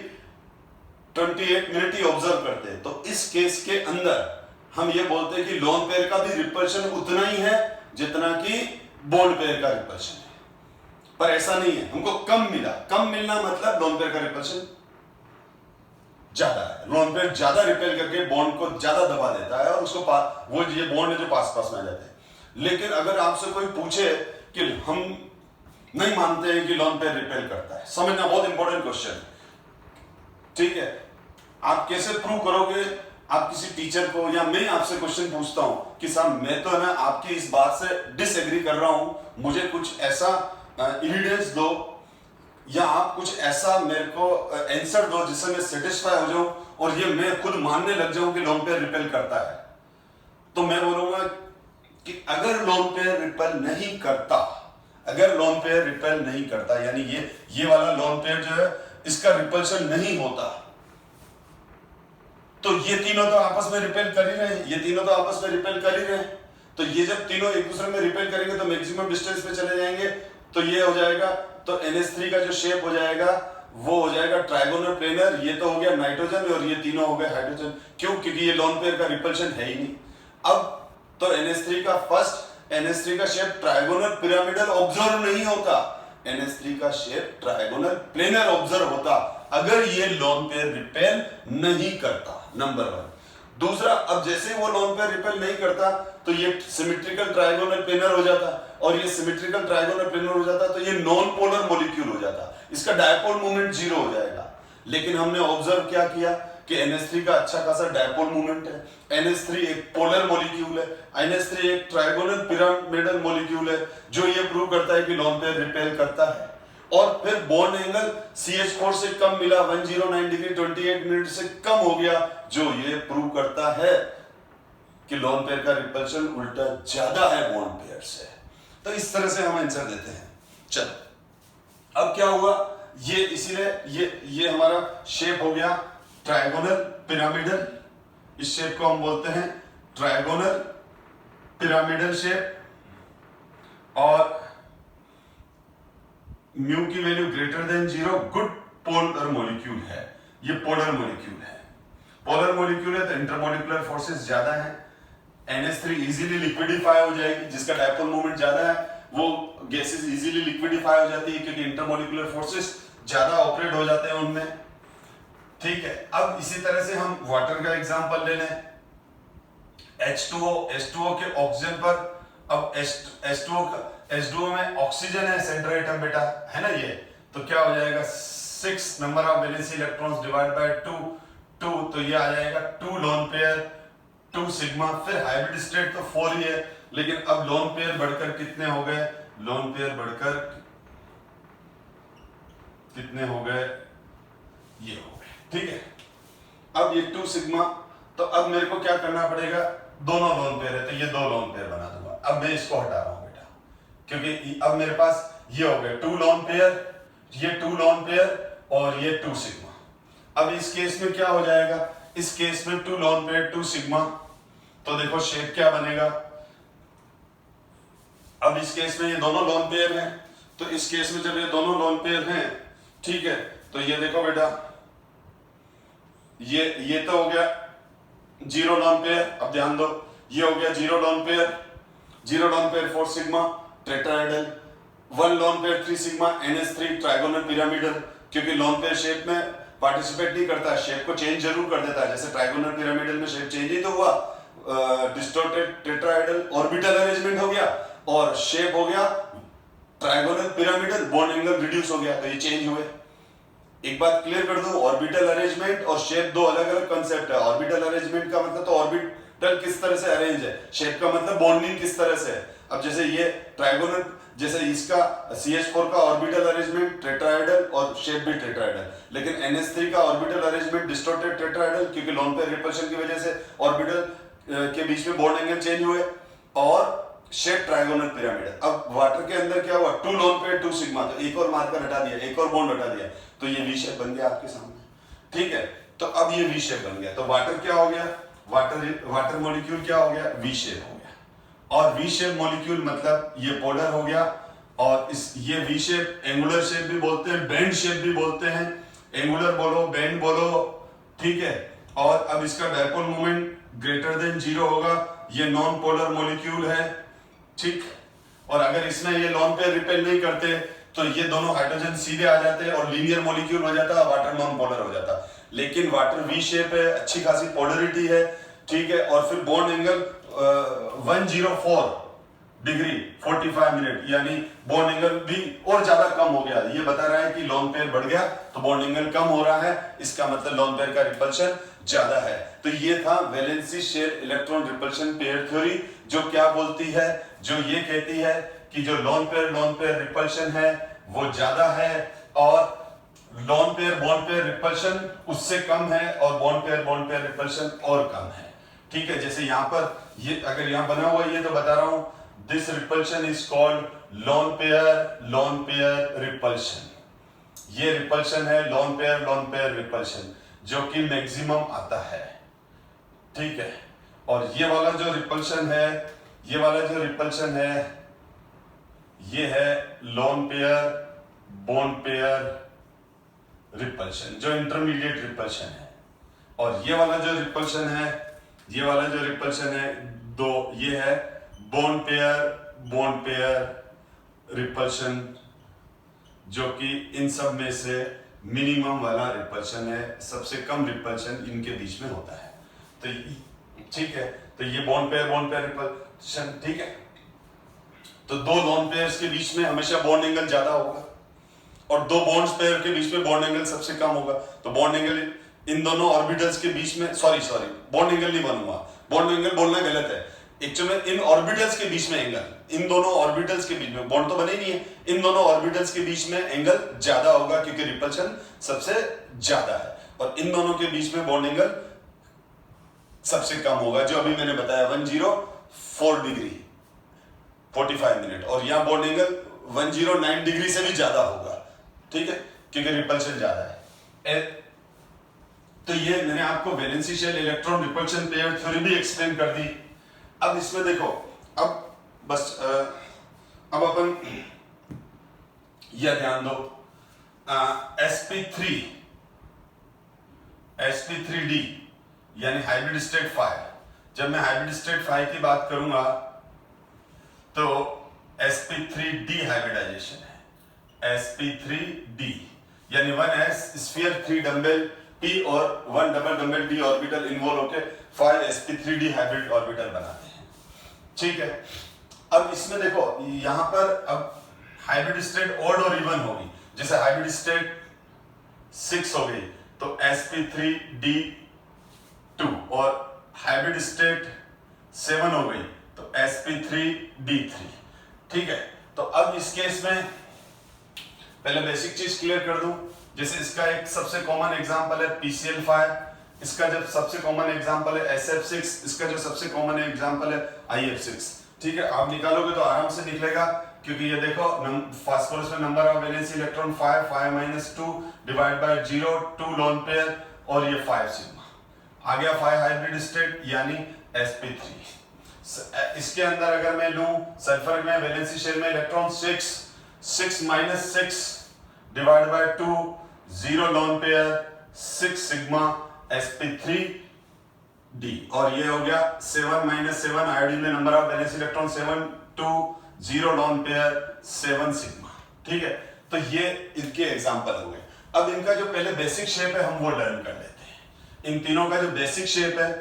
28 मिनट ही ऑब्जर्व करते हैं, तो इस केस के अंदर हम ये बोलते हैं कि लोन पेयर का भी रिपल्शन उतना ही है जितना कि बॉन्ड पेयर का रिपल्शन है। पर ऐसा नहीं है, हमको कम मिला। कम मिलना मतलब लोन पेयर का रिपल्शन ज्यादा है। लोन पेयर ज्यादा रिपेल करके बॉन्ड को ज्यादा दबा देता है और उसको वो ये बॉन्ड है जो पास में आ जाते हैं। लेकिन अगर आपसे कोई पूछे कि हम नहीं मानते हैं कि लोन पेयर रिपेल करता है, समझना बहुत इंपॉर्टेंट क्वेश्चन है, ठीक है। आप कैसे प्रूव करोगे? आप किसी टीचर को या मैं आपसे क्वेश्चन पूछता हूं कि साहब मैं तो है ना आपकी इस बात से डिसएग्री कर रहा हूं, मुझे कुछ ऐसा एविडेंस दो या आप कुछ ऐसा मेरे को आंसर दो जिससे मैं सेटिस्फाई हो जाऊं और ये मैं खुद मानने लग जाऊं कि लोन पेयर रिपेल करता है। तो मैं बोलूंगा कि अगर लोन पेयर रिपेल नहीं करता, अगर लोन पेयर रिपेल नहीं करता यानी ये वाला लोन पेयर जो है इसका रिपल्शन नहीं होता, तो ये तीनों तो आपस में रिपेल कर ही रहे हैं, ये तीनों तो आपस में रिपेल कर ही रहे हैं। तो ये जब तीनों एक दूसरे में रिपेल करेंगे तो मैक्सिमम डिस्टेंस पे चले जाएंगे, तो ये हो जाएगा। तो NH3 का जो शेप हो जाएगा वो हो जाएगा ट्राइगोनल प्लेनर। ये तो हो गया नाइट्रोजन और ये तीनों हो गए हाइड्रोजन। क्यों? क्योंकि ये लोन पेयर का रिपल्शन है ही नहीं। अब तो NH3 का शेप ट्राइगोनल पिरामिडल ऑब्जर्व नहीं होता, NH3 का शेप ट्राइगोनल प्लेनर ऑब्जर्व होता अगर ये लोन पेयर रिपेल नहीं करता, नंबर 1। दूसरा, अब जैसे वो लोन पेयर रिपेल नहीं करता तो ये सिमेट्रिकल ट्राइगोनल प्लेनर हो जाता, और ये सिमेट्रिकल ट्राइगोनल प्लेनर हो जाता तो ये नॉन पोलर मॉलिक्यूल हो जाता, इसका डायपोल मोमेंट 0 हो जाएगा। लेकिन हमने ऑब्जर्व क्या किया कि NH3 का अच्छा खासा डायपोल मोमेंट है, NH3 एक पोलर मॉलिक्यूल है, NH3 एक ट्राइगोनल पिरामिडल मॉलिक्यूल है, जो ये प्रूव करता है कि लोन पेयर रिपेल करता है। और फिर बॉन्ड एंगल CH4 से कम मिला, 109 डिग्री 28 मिनट से कम हो गया, जो ये प्रूव करता है कि लोन पेयर का रिपल्शन उल्टा ज्यादा है बॉन्ड पेयर से। तो इस तरह से हम आंसर देते हैं। चलो अब क्या हुआ, ये इसीलिए ये हमारा शेप हो गया ट्राइगोनल पिरामिडल। इस शेप को हम बोलते हैं ट्राइगोनल पिरामिडल शेप। और म्यू की value greater than 0 good polar molecule है, ये पोलर मॉलिक्यूल है। पोलर मॉलिक्यूल है तो इंटरमॉलिक्यूलर फोर्सेस ज्यादा है, NH3 इजीली लिक्विडिफाई हो जाएगी, जिसका डायपोल मोमेंट ज्यादा है वो गैसेस इजीली लिक्विडिफाई हो जाती है क्योंकि इंटरमॉलिक्यूलर फोर्सेस ज्यादा ऑपरेट हो जाते हैं उनमें, ठीक है। अब इसी तरह से हम वाटर का एग्जांपल ले लें, H2O के ऑक्सीजन पर, अब H2O में ऑक्सीजन है सेंटर एटम बेटा, है ना ये, तो क्या हो जाएगा 6 number of valency electrons divide by 2, तो ये आ जाएगा 2 लोन पेयर 2 सिग्मा। फिर हाइब्रिड स्टेट तो 4 ही है, लेकिन अब लोन पेयर बढ़कर कितने हो गए, लोन पेयर बढ़कर कितने हो गए, ये हो गए, ठीक है। अब ये 2 सिग्मा, तो अब मेरे को क्या करना पड़ेगा, दोनों लोन पेयर है तो ये 2 लोन पेयर बना दूंगा। अब मैं इसको हटा रहा हूं बेटा, क्योंकि अब मेरे पास ये हो गए 2 लोन पेयर, ये 2 लोन पेयर और ये 2 सिग्मा। अब इस केस में क्या हो जाएगा, इस केस में 2 लोन पेयर 2 सिग्मा, तो देखो शेप क्या बनेगा। अब इस केस में ये दोनों लोन पेयर हैं, तो इस केस में जब ये दोनों लोन पेयर हैं, ठीक है, तो ये देखो बेटा, ये तो हो गया 0 लोन पेयर। अब ध्यान दो, ये हो गया 0 lone pair 4 sigma tetrahedral, 1 lone pair 3 sigma NH3 trigonal pyramidal, क्योंकि लोन पेयर शेप में पार्टिसिपेट नहीं करता, शेप को चेंज जरूर कर देता है। जैसे ट्राइगोनल पिरामिडल में शेप चेंज ही तो हुआ, डिस्टॉर्टेड टेट्राहेड्रल ऑर्बिटल अरेंजमेंट हो गया और शेप हो गया trigonal pyramidal, bond angle reduce हो गया, तो ये चेंज हुए। एक बात क्लियर कर दूं, ऑर्बिटल अरेंजमेंट और शेप दो अलग अलग कंसेप्ट है। ऑर्बिटल अरेंजमेंट का मतलब तो ऑर्बिटल किस तरह से अरेंज है, शेप का मतलब बॉन्डिंग किस तरह से है। अब जैसे ये ट्राइगोनल, जैसे इसका CH4 का ऑर्बिटल अरेंजमेंट टेट्राहेड्रल और शेप भी टेट्राहेड्रल, लेकिन NH3 का ऑर्बिटल अरेंजमेंट डिस्टॉर्टेड टेट्राहेड्रल, क्योंकि लोन पेयर रिपल्शन की वजह से ऑर्बिटल के बीच में बॉन्ड एंगल चेंज हुए, और शेप ट्राइगोनल पिरामिड। अब वाटर के अंदर क्या हुआ, 2 लोन पेयर 2 सिग्मा, तो एक और मार्कर हटा दिया, एक और बॉन्ड हटा दिया, तो ये वी शेप बन गया आपके सामने, ठीक है। तो अब ये वी शेप बन गया, तो वाटर क्या हो गया, वाटर मॉलिक्यूल क्या हो गया, वी शेप हो गया। और वी शेप मॉलिक्यूल मतलब ये पोलर हो गया, और इस ये वी शेप एंगुलर शेप भी बोलते हैं, बेंड शेप भी बोलते हैं, एंगुलर बोलो बेंड बोलो, ठीक है। और अब इसका डायपोल मोमेंट ग्रेटर देन 0 होगा, ये नॉन पोलर मॉलिक्यूल है, ठीक। और अगर इसमें ये लोन पेयर रिपेल नहीं करते तो ये दोनों हाइड्रोजन सीधे आ जाते और लीनियर मॉलिक्यूल हो जाता, वाटर नॉन पोलर हो जाता। लेकिन वाटर वी शेप है, अच्छी खासी पोलरिटी है, ठीक है। और फिर बॉन्ड एंगल 104 डिग्री 45 मिनट, यानी बॉन्ड एंगल भी और ज्यादा कम हो गया। ये बता रहा है कि लोन पेयर बढ़ गया तो बॉन्ड एंगल कम हो रहा है, इसका मतलब लोन पेयर का रिपल्शन ज्यादा है। तो ये था valency shell electron repulsion pair theory, जो क्या बोलती है, जो ये कहती है कि जो लोन पेयर रिपल्शन है वो ज्यादा है, और loan pair bond pair repulsion उससे कम है, और बॉन्ड पेयर रिपल्शन और कम है, ठीक है। जैसे यहाँ पर ये अगर यहाँ बना हुआ ये तो बता रहा हूं, this repulsion is called loan pair repulsion. ये रिपल्शन है लोन पेयर रिपल्शन, जो कि मैक्सिमम आता है, ठीक है। और ये वाला जो रिपल्शन है, ये वाला जो रिपल्शन है, ये है loan pair bond pair repulsion, जो इंटरमीडिएट रिपल्शन है। और ये वाला जो रिपल्शन है, ये वाला जो रिपल्शन है दो, ये है बॉन्ड पेयर रिपल्शन, जो कि इन सब में से मिनिमम वाला रिपल्शन है, सबसे कम रिपल्शन इनके बीच में होता है। तो ठीक है, तो ये बॉन्ड पेयर रिपल्शन, ठीक है। तो दो लोन पेयर्स के बीच में हमेशा बॉन्ड एंगल ज्यादा होगा, और दो बॉन्ड्स पेयर के बीच में बॉन्ड एंगल सबसे कम होगा। तो बॉन्ड एंगल इन दोनों ऑर्बिटल्स के बीच में, सॉरी बॉन्ड एंगल नहीं बनूंगा, बॉन्ड एंगल बोलना गलत है। एक्चुअली में इन ऑर्बिटल्स के बीच में एंगल, इन दोनों ऑर्बिटल्स के बीच में, बॉन्ड तो बने नहीं है, इन दोनों ऑर्बिटल्स के बीच में एंगल ज्यादा होगा, क्योंकि रिपल्शन सबसे ज्यादा है। और इन दोनों के बीच में बॉन्ड एंगल सबसे कम होगा, जो अभी मैंने बताया 104 डिग्री 45 मिनट, और यहां बॉन्ड एंगल 109 डिग्री से भी ज्यादा होगा, ठीक है, क्योंकि रिपल्शन ज्यादा है। तो ये मैंने आपको valency shell electron repulsion pair theory भी एक्सप्लेन कर दी। अब इसमें देखो, अब बस अब अपन यह ध्यान दो, sp3d यानी हाइब्रिड स्टेट 5। जब मैं हाइब्रिड स्टेट 5 की बात करूंगा तो sp3d हाइब्रिडाइजेशन है, sp3d यानी 1s स्फीयर 3 डंबल p और 1 double dumbbell d orbital involve होके 5 sp3d हाइब्रिड ऑर्बिटल बनाते हैं, ठीक है। अब इसमें देखो, यहां पर अब हाइब्रिड स्टेट ऑड और इवन होगी। जैसे हाइब्रिड स्टेट 6 हो गई तो sp3d2, और हाइब्रिड स्टेट 7 हो गई तो sp3d3, ठीक है। तो अब इस केस में पहले बेसिक चीज क्लियर कर दूं। जैसे इसका एक सबसे कॉमन एग्जांपल है PCl5, इसका जब सबसे कॉमन एग्जांपल है SF6, इसका जो सबसे कॉमन एग्जांपल है IF6, ठीक है। आप निकालोगे तो आराम से निकलेगा, क्योंकि ये देखो फास्फोरस में number of valency electron 5 - 2 divide by 0 2 lone pair, और ये 5 सिग्मा आ गया 5 हाइब्रिड स्टेट यानी sp3। इसके अंदर अगर मैं लूं सल्फर में वैलेंसी शेल में electron 6 - 6 divide by 2 0 lone pair 6 sigma sp3d, और ये हो गया 7 - 7 आयोडीन में number of valency electron 7 2 0 lone pair 7 sigma, ठीक है। तो ये इनके एग्जांपल हो गए। अब इनका जो पहले बेसिक शेप है हम वो लर्न कर लेते हैं। इन तीनों का जो बेसिक शेप है,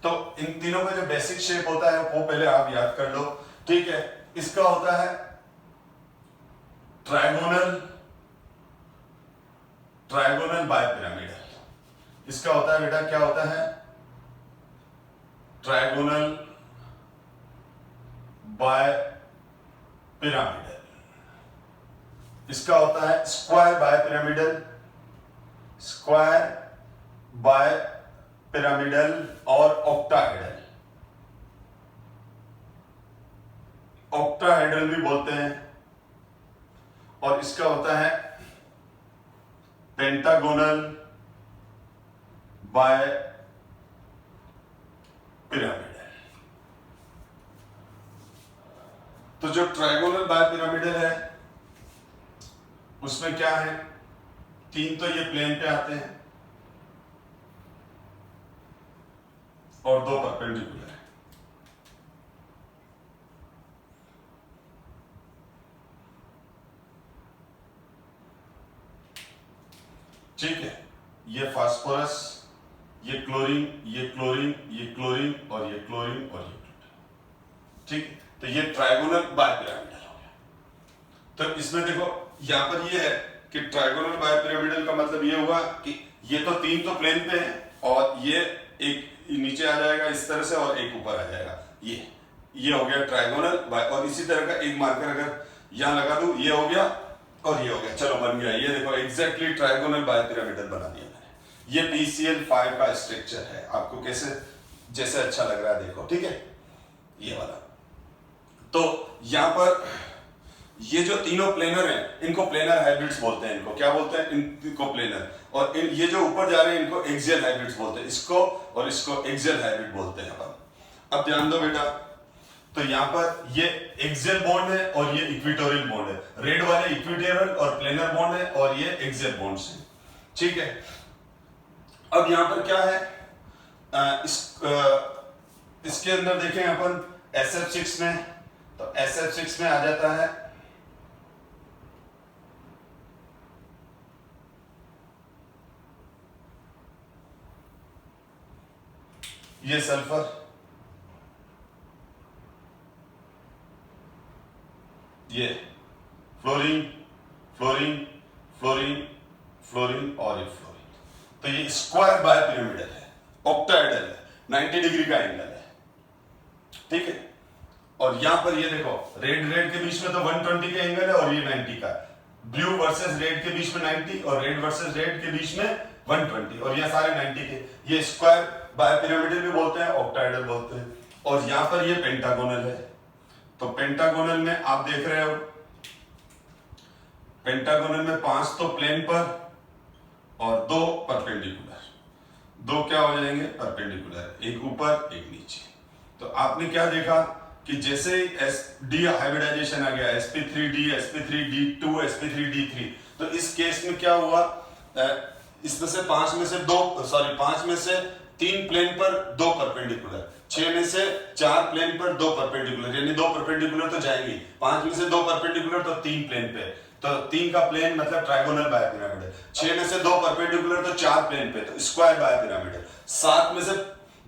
तो इन तीनों का जो बेसिक शेप होता है वो पहले आप याद कर लो, ठीक है। इसका होता है ट्रायगोनल बायपिरामिडल। इसका होता है बेटा, क्या होता है? Trigonal bipyramidal. इसका होता है स्क्वायर बायपिरामिडल और ऑक्टाहेड्रल भी बोलते हैं। और इसका होता है पेंटागोनल बायपिरामिडल। तो जो ट्रायगोनल बायपिरामिडल है उसमें क्या है, 3 तो ये प्लेन पे आते हैं और 2 परपेंडिकुलर है। ठीक है, ये फास्फोरस, ये क्लोरीन, ये क्लोरीन, ये क्लोरीन और ये क्लोरीन और ये क्लोरीन। ठीक है, तो ये ट्रायगोनल बायपिरामिडल हो गया। तो इसमें देखो यहां पर ये है कि ट्रायगोनल बायपिरामिडल का मतलब ये हुआ कि ये तो 3 तो प्लेन पे है और ये एक नीचे आ जाएगा इस तरह से और एक ऊपर आ जाएगा। ये हो गया ट्रायगोनल और इसी तरह का एक मार्कर अगर यहां लगा दूं, ये हो गया और ये हो गया, चलो बन गया। ये देखो एग्जैक्टली ट्रायगोनल बायपिरामिडल बना दिया मैंने। ये PCl5 का स्ट्रक्चर है, आपको कैसे जैसे अच्छा लग रहा है देखो, ठीक है, ये वाला। तो यहां पर ये जो तीनों प्लेनर हैं इनको प्लेनर हाइब्रिड्स बोलते हैं। इनको क्या बोलते हैं? इनको प्लेनर। और ये जो ऊपर जा रहे हैं इनको एक्सियल हाइब्रिड्स बोलते हैं। इसको और इसको एक्सियल हाइब्रिड बोलते हैं अपन। अब ध्यान दो बेटा, तो यहां पर ये एक्सियल बॉन्ड है और ये इक्वेटोरियल बॉन्ड है। रेड वाले इक्वेटोरियल और प्लेनर बॉन्ड है और ये एक्सियल बॉन्ड्स हैं, ठीक है। अब यहां पर क्या है, इसके अंदर देखें अपन SF6 में, तो SF6 में आ जाता है ये सल्फर, ये फ्लोरीन, फ्लोरीन, फ्लोरीन, फ्लोरीन और ये फ्लोरीन। तो ये स्क्वायर बायपिरामिडल है, ऑक्टाहेड्रल है, 90 डिग्री का एंगल है, ठीक है। और यहां पर ये देखो रेड के बीच में तो 120 का एंगल है और ये 90 का। ब्लू वर्सेस रेड के बीच में 90 और रेड वर्सेस रेड के बीच में 120 और ये सारे 90 के। ये स्क्वायर बायपिरामिडल भी बोलते हैं, ऑक्टाहेड्रल बोलते हैं। और यहां पर ये पेंटागोनल है। तो पेंटागोनल में आप देख रहे हो, पेंटागोनल में 5 तो प्लेन पर और 2 परपेंडिकुलर। 2 क्या हो जाएंगे? परपेंडिकुलर, एक ऊपर एक नीचे। तो आपने क्या देखा कि जैसे डी हाइब्रिडाइजेशन आ गया, sp3d, sp3d2, sp3d3, तो इस केस में क्या हुआ, इसमें से 5 में से 3 प्लेन पर 2 परपेंडिकुलर, 6 में से 4 प्लेन पर 2 परपेंडिकुलर, यानी 2 परपेंडिकुलर तो जाएंगे। 5 में से 2 परपेंडिकुलर तो 3 प्लेन पे, तो 3 का प्लेन मतलब ट्रायगोनल बायपिरामिडल। 6 में से 2 परपेंडिकुलर तो 4 प्लेन पे, तो स्क्वायर बायपिरामिडल। 7 में से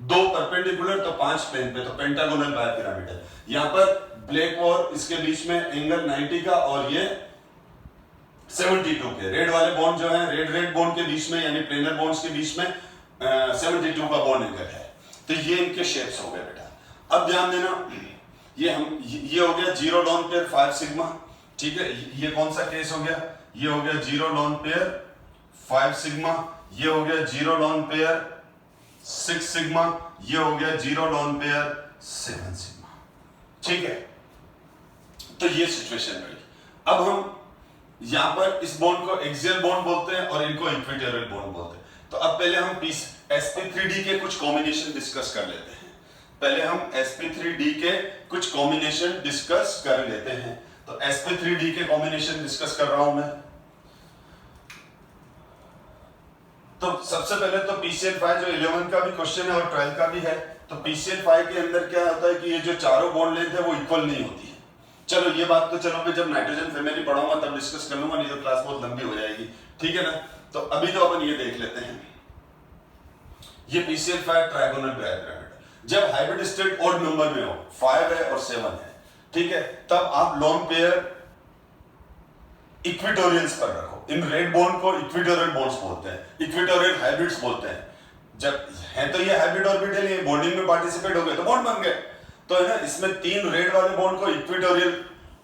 2 परपेंडिकुलर तो 5 प्लेन पे, तो पेंटागोनल बायपिरामिडल। यहां पर ब्लैक और इसके बीच में एंगल 90 का और ये 72 के। रेड वाले बॉन्ड जो है, रेड बॉन्ड के बीच में यानी प्लेनर बॉन्ड्स के बीच में 72 का बॉन्ड एंगल है। तो ये इनके शेप्स हो गए बेटा। अब ध्यान देना, ये हो गया 0 लॉन पेयर 5 सिग्मा, ठीक है। ये कौन सा केस हो गया? ये हो गया 0 लॉन पेयर 5 सिग्मा। ये हो गया 0 लॉन पेयर 6 सिग्मा। ये हो गया 0 लॉन पेयर 7 सिग्मा, ठीक है। तो ये सिचुएशन रही। अब हम यहां पर इस बॉन्ड को एक्सियल बॉन्ड बोलते हैं और इनको इक्वेटोरियल बॉन्ड बोलते हैं। तो अब पहले हम sp3d के कुछ कॉम्बिनेशन डिस्कस कर लेते हैं। sp3d के कुछ कॉम्बिनेशन डिस्कस कर लेते हैं। तो sp3d के कॉम्बिनेशन डिस्कस कर रहा हूं मैं। तो सबसे पहले तो PCl5 जो 11 का भी क्वेश्चन है और 12 का भी है। तो PCl5 के अंदर क्या होता है कि ये जो चारों बॉन्ड लेंथ है वो इक्वल नहीं होती है। चलो ये बात तो चलो मैं जब नाइट्रोजन फैमिली पढ़ाऊंगा तब डिस्कस कर लूंगा, नहीं तो क्लास बहुत लंबी हो जाएगी, ठीक है ना। तो अभी तो अपन ये देख लेते हैं, ये PCL5 ट्रायगोनल पिरामिड। जब हाइब्रिड स्टेट ऑड नंबर में हो, 5 है और 7 है, ठीक है, तब आप लोन पेयर इक्विटोरियल्स पर रखो। इन रेड बॉन्ड को इक्विटोरियल बॉन्ड्स बोलते हैं, इक्विटोरियल हाइब्रिड्स बोलते हैं। जब है तो ये हाइब्रिड ऑर्बिटल, ये बॉन्डिंग में पार्टिसिपेट हो गए तो बॉन्ड बन गए। तो है ना, इसमें 3 रेड वाले बॉन्ड को इक्विटोरियल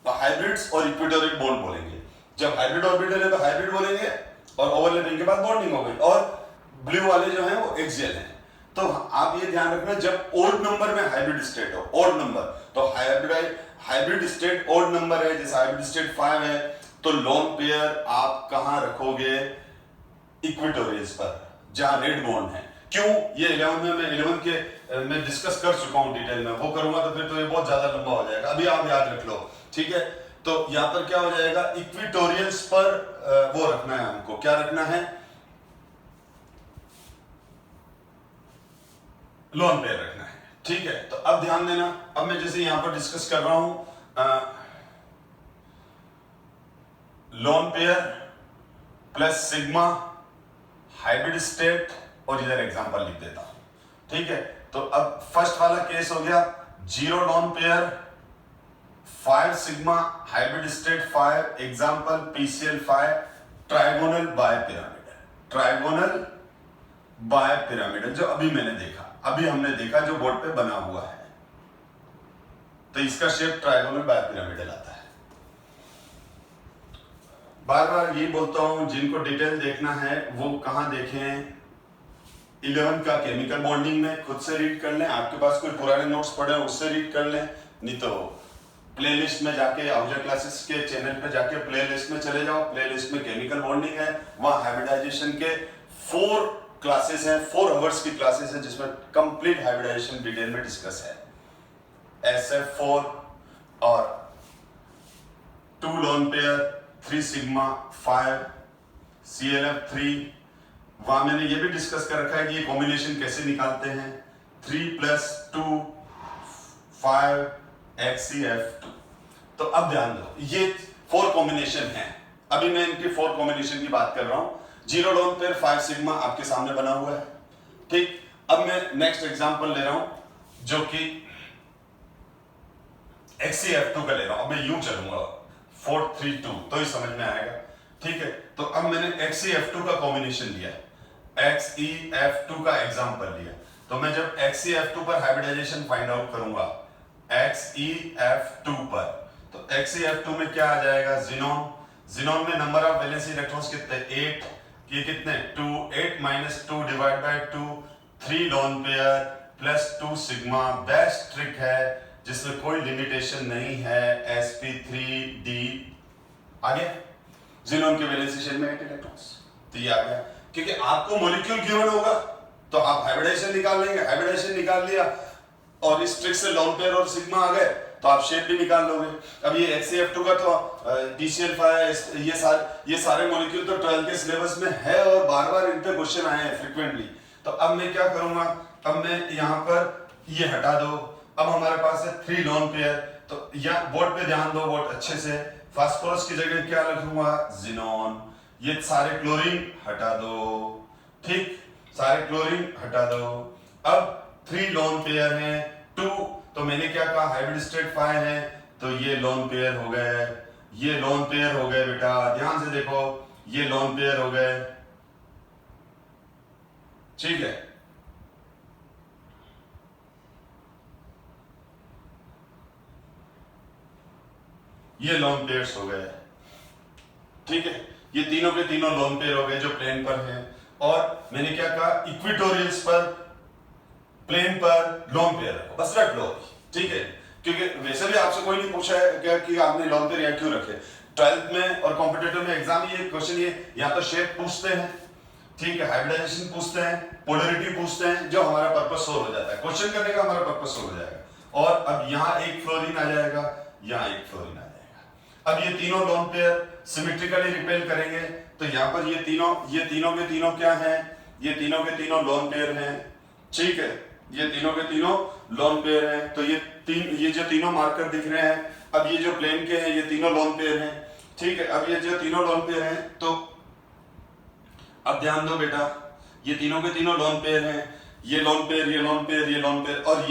हाइब्रिड्स और इक्विटोरियल बॉन्ड बोलेंगे। जब हाइब्रिड ऑर्बिटल है तो हाइब्रिड बोलेंगे, और ओवरलैपिंग के बाद बॉन्डिंग हो गई, और ब्लू वाले जो हैं वो एक्सियल हैं। तो आप ये ध्यान रखना, जब ओड नंबर में हाइब्रिड स्टेट हो, ओड नंबर, तो हाइब्रिड स्टेट ओड नंबर है, जैसे हाइब्रिड स्टेट 5 है, तो लोन पेयर आप कहां रखोगे? इक्विटोरियल्स पर, जहां रेड बॉन्ड है। क्यों? ये 11 में मैं 11 के मैं डिस्कस कर चुका हूं डिटेल में, वो करूंगा तो फिर तो ये बहुत ज्यादा लंबा हो जाएगा, अभी आप याद रख लो, ठीक है। तो यहां पर क्या हो जाएगा, इक्विटोरियल्स पर वो रखना है हमको, क्या रखना है? लोन पेयर रखना है, ठीक है। तो अब ध्यान देना, अब मैं जैसे यहां पर डिस्कस कर रहा हूं lone pair plus sigma hybrid state, और इधर एग्जांपल लिख देता हूं, ठीक है। तो अब फर्स्ट वाला केस हो गया 0 lone pair 5 sigma hybrid state 5, example PCL5 trigonal bipyramid, trigonal bipyramid जो अभी मैंने देखा, अभी हमने देखा जो बोर्ड पे बना हुआ है, तो इसका शेप ट्रायगोनल बाय पिरामिडल आता है। बार बार ये बोलता हूं, जिनको डिटेल देखना है वो कहां देखें? 11 का केमिकल बॉन्डिंग में खुद से रीड कर लें, आपके पास कोई पुराने नोट्स पड़े हैं उससे रीड कर लें, नहीं तो प्लेलिस्ट में जाके आहूजा क्लासेस के चैनल पे जाके प्लेलिस्ट में चले जाओ, प्लेलिस्ट में केमिकल बॉन्डिंग है, वहां हाइब्रिडाइजेशन के 4 क्लासेस हैं, 4 आवर्स की क्लासेस हैं, जिसमें कंप्लीट हाइब्रिडाइजेशन डिटेल में डिस्कस है। SF4 और 2 लोन पेयर 3 सिग्मा 5 CLF3, वहां मैंने ये भी डिस्कस कर रखा है कि ये कॉम्बिनेशन कैसे निकालते हैं, 3 + 2 5 XCF2। तो अब ध्यान दो, ये 4 कॉम्बिनेशन हैं, अभी मैं इनके 4 कॉम्बिनेशन की बात कर रहा हूं। 0 लोन पेयर 5 सिग्मा आपके सामने बना हुआ है, ठीक। अब मैं नेक्स्ट एग्जांपल ले रहा हूं जो कि XCF2 का ले रहा हूं, अब मैं यूं चलूंगा 4 3 2, तो ही समझ में आएगा, ठीक है। तो अब मैंने XCF2 का कॉम्बिनेशन लिया, XEF2 का एग्जांपल लिया, तो मैं जब XCF2 पर हाइब्रिडाइजेशन फाइंड आउट करूंगा, XEF2 पर, तो XEF2 में क्या आ जाएगा? जिनोन। जिनोन में नंबर ऑफ वैलेंसी इलेक्ट्रॉन्स कितने? 8, ये कितने? 2, 8 - 2 divide by 2, 3 lone pair plus 2 sigma. Best trick है जिसमें कोई लिमिटेशन नहीं है, sp3d आ गया। जिनोन के वैलेंसी शेल में 8 इलेक्ट्रॉन्स, तो ये आ गया, क्योंकि आपको मॉलिक्यूल गिवन होगा तो आप हाइब्रिडाइजेशन निकाल लेंगे, हाइब्रिडाइजेशन निकाल लिया और इस ट्रिक से लोन पेयर और सिग्मा आ गए तो आप शेप भी निकाल लोगे। अब ये XCF2 का तो PCL5, ये सारे मॉलिक्यूल तो 12th के सिलेबस में है और बार बार इन पे क्वेश्चन आए हैं फ्रीक्वेंटली। तो अब मैं क्या करूंगा, अब मैं यहाँ पर ये हटा दो, अब हमारे पास है 3 लोन पेयर, तो यहाँ बोर्ड पे ध्यान दो बहुत अच्छे से, फास्फोरस की जगह क्या रखूंगा? जिनोन। ये सारे क्लोरीन हटा दो, ठीक, सारे क्लोरीन हटा दो। अब 3 लोन पेयर हैं, 2, तो मैंने क्या कहा? हाइब्रिड स्टेट 5 है, तो ये लोन पेयर हो गए, ये लोन पेयर हो गए बेटा, ध्यान से देखो, ये लोन पेयर हो गए, ठीक है। ये लोन पेयर्स हो गए, ठीक है, ये तीनों के तीनों लोन पेयर हो गए जो प्लेन पर हैं। और मैंने क्या कहा? इक्विटोरियल्स पर, प्लेन पर लोन पेयर रखो, बस रख लो, ठीक है। क्योंकि वैसे भी आपसे कोई नहीं पूछा है क्या कि आपने लोन पेयर यहाँ क्यों रखे। 12th में और कॉम्पिटिटिव में एग्जाम ये क्वेश्चन, ये या तो शेप पूछते हैं, ठीक है, हाइब्रिडाइजेशन पूछते हैं, पोलरिटी पूछते हैं, जो हमारा पर्पस सोल्व हो जाता है, क्वेश्चन करने का हमारा पर्पस सोल्व हो जाएगा। और अब यहाँ एक फ्लोरीन आ जाएगा, यहाँ एक फ्लोरीन आ जाएगा। अब ये तीनों लोन पेयर सिमेट्रिकली रिपेल करेंगे, तो यहाँ पर ये तीनों के तीनों क्या हैं? ये तीनों के तीनों लोन पेयर हैं, ठीक है, ये तीनों के तीनों लोन पेयर हैं। तो ये जो तीनों मार्कर दिख रहे हैं, अब ये जो प्लेन के हैं ये तीनों लोन पेयर हैं, ठीक है। अब ये जो तीनों लोन पेयर हैं, तो अब ध्यान दो बेटा, ये तीनों के तीनों लोन पेयर हैं, ये लोन पेयर, ये लोन पेयर, ये लोन पेयर, और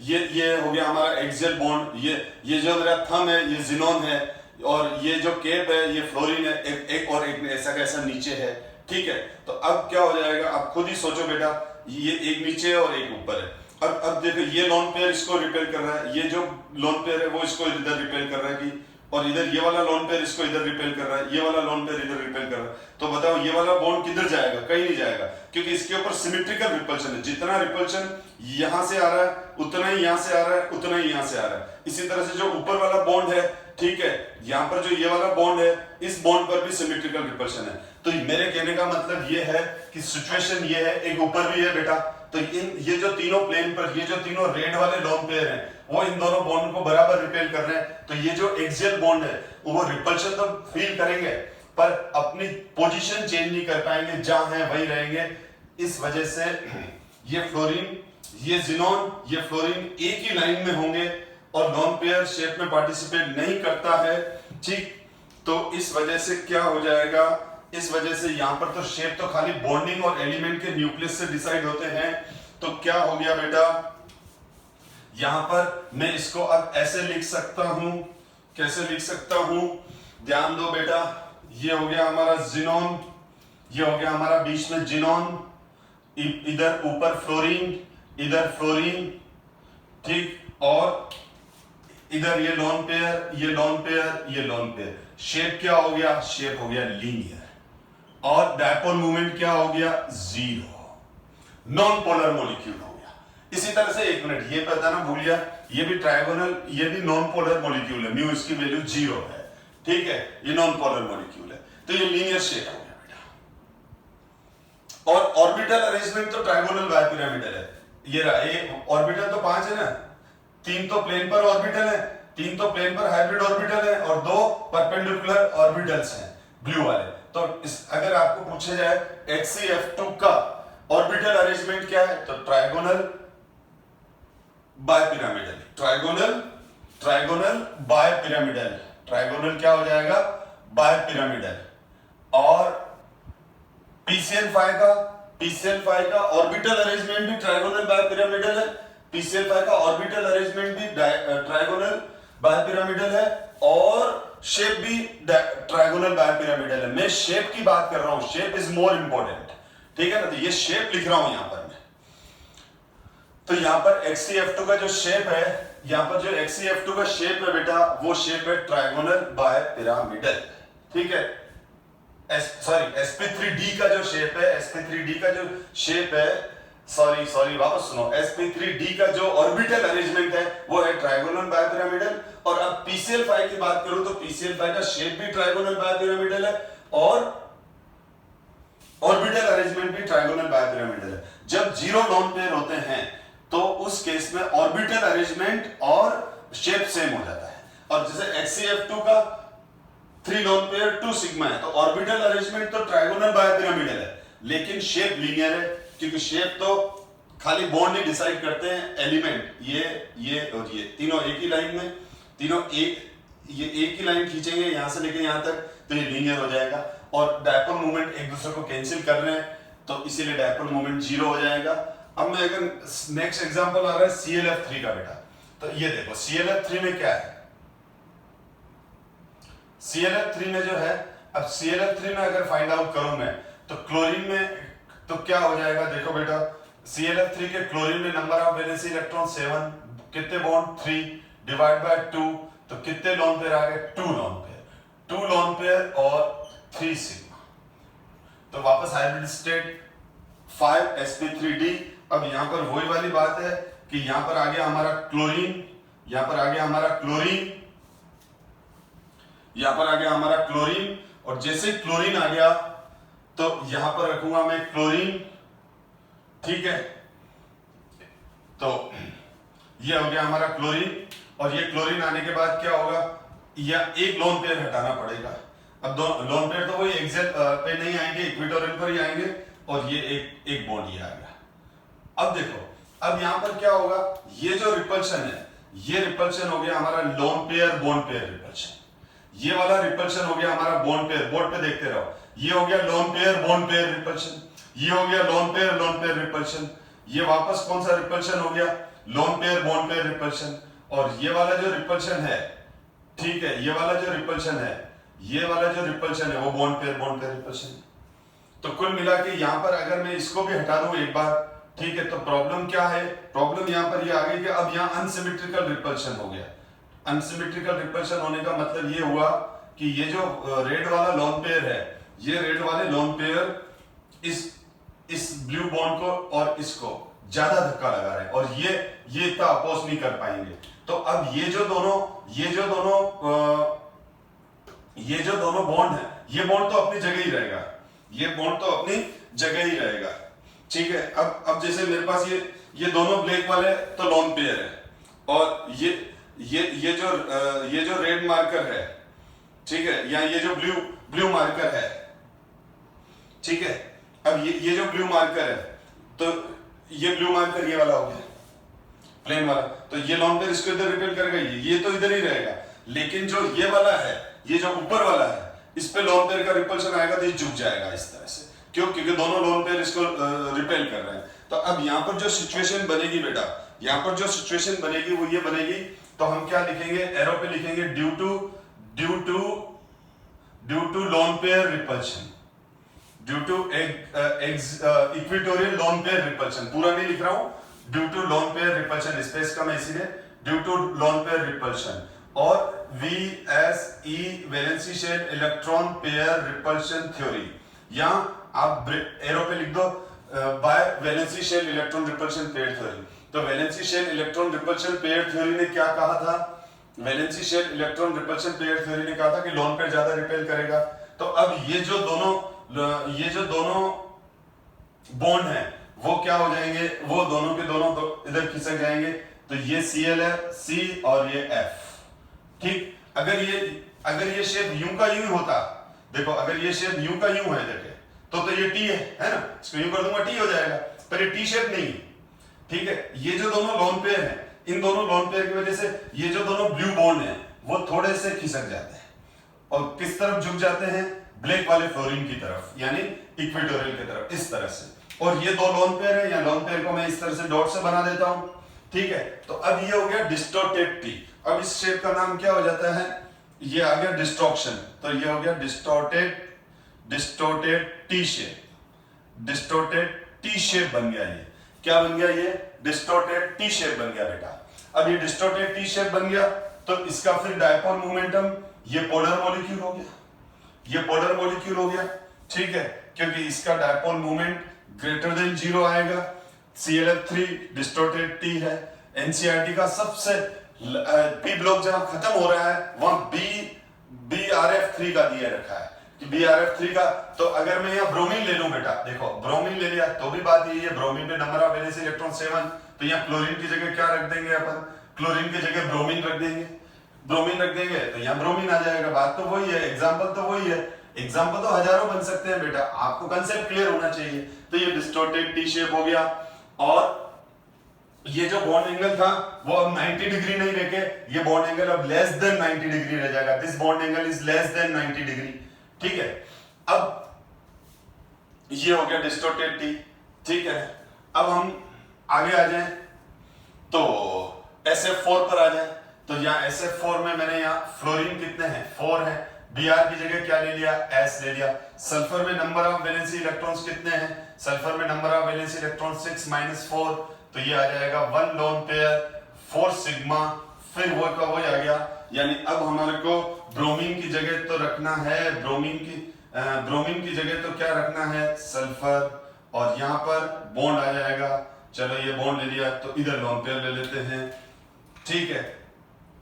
ये हो गया हमारा एक्सियल बॉन्ड। ये जो मेरा थंब है ये जिनोन है, और ये जो केप है ये फ्लोरीन है, एक और एक ऐसा का ऐसा नीचे है, ठीक है। तो अब क्या हो जाएगा, आप खुद ही सोचो बेटा, ये एक नीचे है और एक ऊपर है। अब देखो, ये लोन पेयर इसको रिपेल कर रहा है, ये जो लोन पेयर है वो इसको इधर रिपेल कर रहा है कि, और इधर ये वाला लोन पेयर इसको इधर रिपेल कर रहा है, ये वाला लोन पेयर इधर रिपेल कर रहा है। तो बताओ ये वाला बॉन्ड किधर जाएगा, कहीं नहीं जाएगा, क्योंकि इसके ऊपर सिमेट्रिकल रिपल्शन है। जितना रिपल्शन यहां से आ रहा है उतना ही यहां से आ रहा है, उतना ही यहां से आ रहा है। इसी तरह से जो ऊपर वाला बॉन्ड है, ठीक है, यहाँ पर जो ये वाला बॉन्ड है, इस बॉन्ड पर भी सिमेट्रिकल रिपल्शन है। तो मेरे कहने का मतलब ये है कि सिचुएशन ये है, एक ऊपर भी है बेटा, तो ये जो तीनों प्लेन पर, ये जो तीनों रेड वाले लोन पेयर हैं, वो इन दोनों बॉन्ड को बराबर रिपेल कर रहे हैं। तो ये जो एक्सियल बॉन्ड है वो रिपल्शन तो फील करेंगे पर अपनी पोजीशन चेंज नहीं कर पाएंगे, जहां है वहीं रहेंगे। इस वजह से ये फ्लोरीन, ये जिनोन, ये फ्लोरीन एक ही लाइन में होंगे और लोन पेयर शेप में पार्टिसिपेट नहीं करता है, ठीक। तो इस वजह से क्या हो जाएगा, इस वजह से यहां पर तो शेप तो खाली बॉन्डिंग और एलिमेंट के न्यूक्लियस से डिसाइड होते हैं। तो क्या हो गया बेटा, यहां पर मैं इसको अब ऐसे लिख सकता हूं, कैसे लिख सकता हूं, ध्यान दो बेटा, ये हो गया हमारा जिनोन, ये हो गया हमारा बीच में जिनोन, इधर ऊपर फ्लोरीन, इधर फ्लोरीन, ठीक, और इधर ये लोन पेयर, ये लोन पेयर, ये लोन पेयर। शेप क्या हो गया, शेप हो गया लीनियर, और डायपोल मूवमेंट क्या हो गया, जीरो, नॉन पोलर मॉलिक्यूल हो गया। इसी तरह से, एक मिनट, ये पता ना भूल गया, ये भी ट्रायगोनल, ये भी नॉन पोलर मॉलिक्यूल है, म्यू इसकी वैल्यू जीरो है, ठीक है, ये नॉन पोलर मॉलिक्यूल है। तो ये लीनियर शेप हो गया बेटा। और ऑर्बिटल अरेंजमेंट तो ट्रायगोनल बायपिरामिडल है। ये रहा, ये ऑर्बिटल तो 5 है ना, 3 तो प्लेन पर ऑर्बिटल है, 3 तो प्लेन पर हाइब्रिड ऑर्बिटल है, और 2 परपेंडिकुलर ऑर्बिटल्स हैं ब्लू वाले। तो अगर आपको पूछा जाए HCF2 का ऑर्बिटल अरेंजमेंट क्या है, तो trigonal bipyramidal, trigonal bipyramidal, trigonal क्या हो जाएगा, बायपिरामिडल। और PCl5 का ऑर्बिटल अरेंजमेंट भी ट्रायगोनल बायपिरामिडल है, PCl5 का ऑर्बिटल अरेंजमेंट भी ट्रायगोनल बायपिरामिडल है, और शेप भी ट्रायगोनल बायपिरामिडल है। मैं शेप की बात कर रहा हूं, शेप इज मोर इंपॉर्टेंट, ठीक है ना। तो ये शेप लिख रहा हूं यहां पर मैं। तो यहां पर HCF2 का जो शेप है, यहां पर जो HCF2 का शेप है बेटा, वो शेप है ट्रायगोनल बायपिरामिडल, ठीक है। sp3d का जो शेप है, sp3d का जो शेप है, सॉरी वापस सुनो, sp3d का जो ऑर्बिटल अरेंजमेंट है वो है ट्रायगोनल बायपिरामिडल। और अब PCl5 की बात करूं तो PCl5 का शेप भी ट्रायगोनल बायपिरामिडल है, और ऑर्बिटल अरेंजमेंट भी ट्रायगोनल बायपिरामिडल है। जब जीरो लोन पेयर होते हैं तो उस केस में ऑर्बिटल अरेंजमेंट और शेप सेम हो जाता है। और जैसे HCF2 का 3 लोन पेयर 2 सिग्मा है, तो ऑर्बिटल अरेंजमेंट तो ट्रायगोनल बायपिरामिडल है, लेकिन शेप लीनियर है, क्योंकि शेप तो खाली बॉन्ड ही डिसाइड करते हैं, एलिमेंट ये और ये तीनों एक ही लाइन में, तीनों ये एक ही लाइन खींचेंगे यहां से लेके यहां तक, तो ये लीनियर हो जाएगा। और डायपोल मूवमेंट एक दूसरे को कैंसिल कर रहे हैं, तो इसीलिए डायपोल मूवमेंट जीरो हो जाएगा। अब मैं अगर नेक्स्ट एग्जांपल आ रहा है ClF3 का बेटा, तो ये देखो ClF3 में क्या है, ClF3 में जो है, अब ClF3 में अगर फाइंड आउट करूं मैं, तो क्लोरीन में तो क्या हो जाएगा, देखो बेटा, ClF3 के क्लोरीन में नंबर ऑफ वैलेंसी इलेक्ट्रॉन 7, कितने बॉन्ड 3 डिवाइड बाय 2, तो कितने लोन पेयर आ गए, 2 लोन पेयर और 3 सिग्मा। तो वापस हाइब्रिड स्टेट 5 sp3d। अब यहां पर वही वाली बात है कि यहां पर आ गया हमारा क्लोरीन, यहां पर आ गया हमारा क्लोरीन, यहां पर आ गया हमारा क्लोरीन, और जैसे क्लोरीन आ गया तो यहां पर रखूंगा मैं क्लोरीन, ठीक है। तो ये हो गया हमारा क्लोरीन, और ये क्लोरीन आने के बाद क्या होगा, या एक लोन पेयर हटाना पड़ेगा। अब दो लोन पेयर तो वही एक्सियल पे नहीं आएंगे, इक्वेटोरियल पर ही आएंगे, और ये एक बॉन्ड ये आ गया। अब देखो, अब यहां पर क्या होगा, ये जो रिपल्शन है, ये रिपल्शन हो गया हमारा loan pair bond pair repulsion. ये वाला रिपल्शन हो गया हमारा बॉन्ड पेयर, बोर्ड पे देखते रहो, ये हो गया loan pair bond pair repulsion, ये हो गया लोन पेयर रिपल्शन, ये वापस कौन सा रिपल्शन हो गया, loan pair bond pair repulsion, और ये वाला जो रिपल्शन है, ठीक है, ये वाला जो रिपल्शन है, ये वाला जो रिपल्शन है वो बॉन्ड पेयर रिपल्शन है। तो कुल मिला के यहाँ पर अगर मैं इसको भी हटा दूं एक बार, ठीक है, तो प्रॉब्लम क्या है, प्रॉब्लम यहाँ पर ये आ गई कि अब यहाँ अनसिमेट्रिकल रिपल्शन हो गया। अनसिमेट्रिकल रिपल्शन होने का मतलब ये हुआ कि ये जो रेड वाला लोन पेयर है, ये रेड वाले लोन पेयर इस ब्लू बॉन्ड को और इसको ज्यादा धक्का लगा रहे हैं, और ये इतना अपोज नहीं कर पाएंगे। तो अब ये जो दोनों बॉन्ड है, ये बॉन्ड तो अपनी जगह ही रहेगा, ये बॉन्ड तो अपनी जगह ही रहेगा, ठीक है। अब जैसे मेरे पास ये दोनों ब्लैक वाले तो लोन पेयर है, और ये जो रेड मार्कर है, ठीक है, या ये जो ब्लू मार्कर है, ठीक है। अब ये जो ब्लू मार्कर है, तो ये ब्लू मार्कर ये वाला हो गया प्लेन वाला, तो ये लोन पेयर इसको इधर रिपेल करेगा, ये तो इधर ही रहेगा, लेकिन जो ये वाला है, ये जो ऊपर वाला है, इस पे लोन पेयर का रिपल्शन आएगा तो ये झुक जाएगा इस तरह से, क्यों, क्योंकि दोनों लोन पेयर इसको रिपेल कर रहे हैं। तो अब यहाँ पर जो सिचुएशन बनेगी बेटा, यहाँ पर जो सिचुएशन बनेगी वो ये बनेगी, तो हम क्या लिखेंगे, एरो पे लिखेंगे due to lone pair repulsion, due to equatorial lone pair repulsion, पूरा नहीं लिख रहा हूं, due to lone pair repulsion, space कम है इसीलिए, due to lone pair repulsion, और VSE valency shell electron pair repulsion theory, यहां आप एरो पे लिख दो by valency shell electron repulsion pair theory. तो valency shell electron repulsion pair theory ने क्या कहा था, valency shell electron repulsion pair theory ने कहा था कि लोन पेयर ज्यादा रिपेल करेगा। तो अब ये जो दोनों बॉन्ड है वो क्या हो जाएंगे, वो दोनों के दोनों इधर खिसक जाएंगे, तो ये Cl है, C और ये F, ठीक। अगर ये शेप यूं का यूं होता, देखो अगर ये शेप यूं का यूं है, देखे तो ये T है ना, इसको यूं कर दूंगा T हो जाएगा, पर ये T शेप नहीं है, ठीक है। ये जो दोनों लोन पेयर हैं, इन दोनों लोन पेयर की वजह से ये जो दोनों ब्लू बॉन्ड हैं वो थोड़े से खिसक जाते हैं, और किस तरफ झुक जाते हैं, ब्लैक वाले फ्लोरीन की तरफ, यानी इक्वेटोरियल की तरफ, इस तरह से। और ये दो लोन पेयर है, या लोन पेयर को मैं इस तरह से डॉट से बना देता हूं, ठीक है। तो अब ये हो गया डिस्टॉर्टेड टी, अब इस शेप का नाम क्या हो जाता है, ये आ गया डिस्ट्रॉक्शन, तो ये हो गया distorted T shape, distorted T shape बन गया। ये क्या बन गया, ये डिस्टॉर्टेड टी शेप बन गया बेटा। अब ये डिस्टॉर्टेड टी शेप बन गया, तो इसका फिर डायपोल मोमेंटम, ये पोलर मॉलिक्यूल हो गया, ये पोलर मॉलिक्यूल हो गया, ठीक है, क्योंकि इसका डायपोल मोमेंट ग्रेटर देन 0 आएगा। ClF3 डिस्टॉर्टेड टी है, एनसीईआरटी का सबसे पी ब्लॉक जहां खत्म हो रहा है वहां BRF3 का दिया रखा है कि BRF3 का। तो अगर मैं यहाँ ब्रोमीन ले लूं बेटा, देखो ब्रोमीन ले लिया तो भी बात यही है, ब्रोमीन पे नंबर ऑफ वैलेंस इलेक्ट्रॉन 7, तो यहाँ क्लोरीन की जगह क्या रख देंगे अपन, क्लोरीन की जगह ब्रोमीन रख देंगे, ब्रोमीन रख देंगे तो यहाँ ब्रोमीन आ जाएगा। बात तो वही है, एग्जाम्पल तो वही है, एग्जाम्पल तो हजारों बन सकते हैं बेटा, आपको कंसेप्ट क्लियर होना चाहिए। तो ये डिस्टॉर्टेड टी शेप हो गया, और ये जो बॉन्ड एंगल था वो अब 90 डिग्री नहीं रखे, ये बॉन्ड एंगल अब लेस देन 90 डिग्री रह जाएगा, this bond angle is less than 90 degree, ठीक है। अब ये हो गया डिस्टॉर्टेड टी, ठीक है। अब हम आगे आ जाएं, तो SF4 पर आ जाएं, तो यहाँ SF4 में मैंने यहाँ फ्लोरीन कितने हैं, 4 है, Br की जगह क्या ले लिया, S ले लिया। सल्फर में नंबर ऑफ वैलेंसी इलेक्ट्रॉन्स कितने हैं, सल्फर में नंबर ऑफ वैलेंसी इलेक्ट्रॉन 6 - 4, तो ये आ जाएगा 1 लोन पेयर 4 सिग्मा, फिर वो का वही आ गया, यानी अब हमारे को ब्रोमीन की जगह तो रखना है, ब्रोमीन की जगह तो क्या रखना है, सल्फर, और यहाँ पर बॉन्ड आ जाएगा। चलो ये बॉन्ड ले लिया, तो इधर लोन पेयर ले लेते हैं, ठीक है,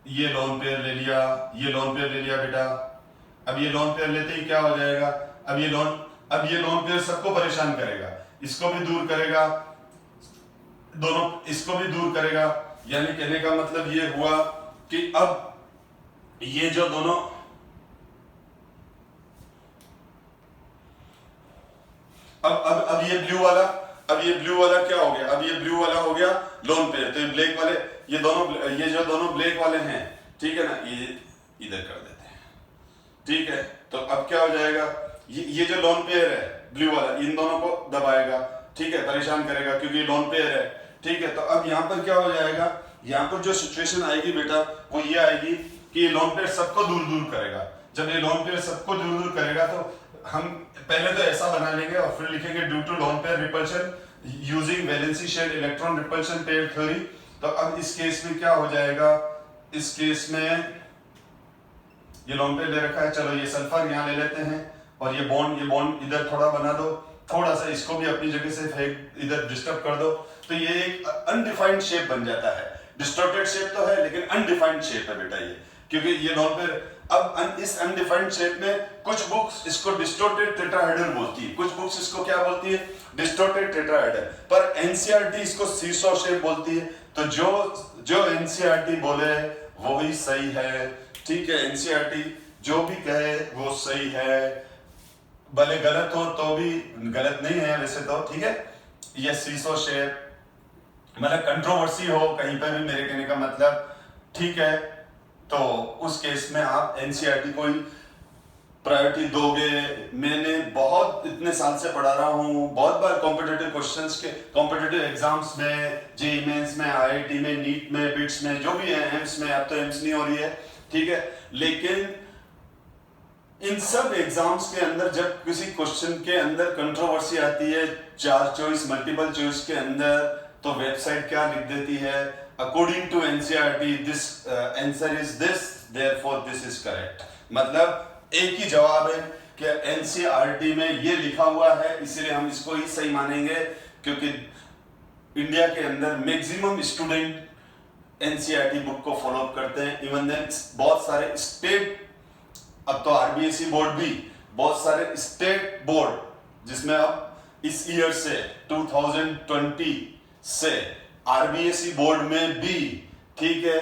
ये लोन पेयर ले लिया, ये लोन पेयर ले लिया बेटा। अब ये लोन पेयर लेते ही क्या हो जाएगा, अब ये लोन पेयर सबको परेशान करेगा, इसको भी दूर करेगा, दोनों इसको भी दूर करेगा, यानी कहने का मतलब ये हुआ कि अब ये जो दोनों अब ये ब्लू वाला क्या हो गया, अब ये ब्लू वाला हो गया लोन पेयर, तो ये ब्लैक वाले, ये जो दोनों ब्लैक वाले हैं, ठीक है ना, ये इधर कर देते हैं, ठीक है, तो अब क्या हो जाएगा, ये जो लोन पेयर है ब्लू वाला, इन दोनों को दबाएगा, ठीक है, परेशान करेगा क्योंकि ये लोन पेयर है, ठीक है। तो अब यहाँ पर क्या हो जाएगा, यहाँ पर जो सिचुएशन आएगी बेटा वो ये आएगी कि ये लोन पेयर सबको दूर दूर करेगा। जब ये लोन पेयर सबको दूर दूर करेगा तो हम पहले तो ऐसा बना लेंगे और फिर लिखेंगे due to lone pair repulsion using valency share electron repulsion pair theory. तो अब इस केस में क्या हो जाएगा, इस केस में ये लोन पेयर ले रखा है, चलो ये सल्फर यहाँ ले लेते हैं और ये बॉन्ड इधर थोड़ा बना दो, थोड़ा सा इसको भी अपनी जगह से फेंक इधर डिस्टर्ब कर दो, तो ये एक अनडिफाइंड शेप बन जाता है। डिस्टॉर्टेड शेप तो है लेकिन अनडिफाइंड शेप है बेटा ये, क्योंकि ये लोन पेयर अब इस अनडिफाइंड शेप में कुछ बुक्स इसको डिस्टॉर्टेड टेट्राहेड्रल बोलती है, कुछ बुक्स इसको क्या बोलती है, डिस्टॉर्टेड टेट्राहेड्रल, पर एनसीईआरटी इसको सीसॉ शेप बोलती है। तो जो एनसीईआरटी बोले वो ही सही है, ठीक है, एनसीईआरटी जो भी कहे वो सही है, भले गलत हो तो भी गलत नहीं है वैसे तो, ठीक है। ये सीसो शेप मतलब कंट्रोवर्सी हो कहीं पर भी मेरे कहने का मतलब, ठीक है, तो उस केस में आप एनसीईआरटी को ही प्रायोरिटी दोगे। मैंने बहुत इतने साल से पढ़ा रहा हूँ, बहुत बार कॉम्पिटिटिव क्वेश्चंस के कॉम्पिटिटिव एग्जाम्स में, जेईई मेंस में, आईआईटी में, नीट में, बिट्स में, जो भी है, एम्स में, अब तो एम्स नहीं हो रही है, ठीक है, लेकिन इन सब एग्जाम्स के अंदर जब किसी क्वेश्चन के अंदर कंट्रोवर्सी आती है, 4 चॉइस मल्टीपल चॉइस के अंदर, तो वेबसाइट क्या लिख देती है, according to NCERT this answer is this therefore this is correct. मतलब एक ही जवाब है कि एनसीईआरटी में ये लिखा हुआ है इसलिए हम इसको ही सही मानेंगे, क्योंकि इंडिया के अंदर मैक्सिमम स्टूडेंट एनसीईआरटी बुक को फॉलो करते हैं। इवन देन बहुत सारे स्टेट, अब तो आरबीएसई बोर्ड भी, बहुत सारे स्टेट बोर्ड जिसमें अब इस ईयर से 2020 से आरबीएसई बोर्ड में भी, ठीक है,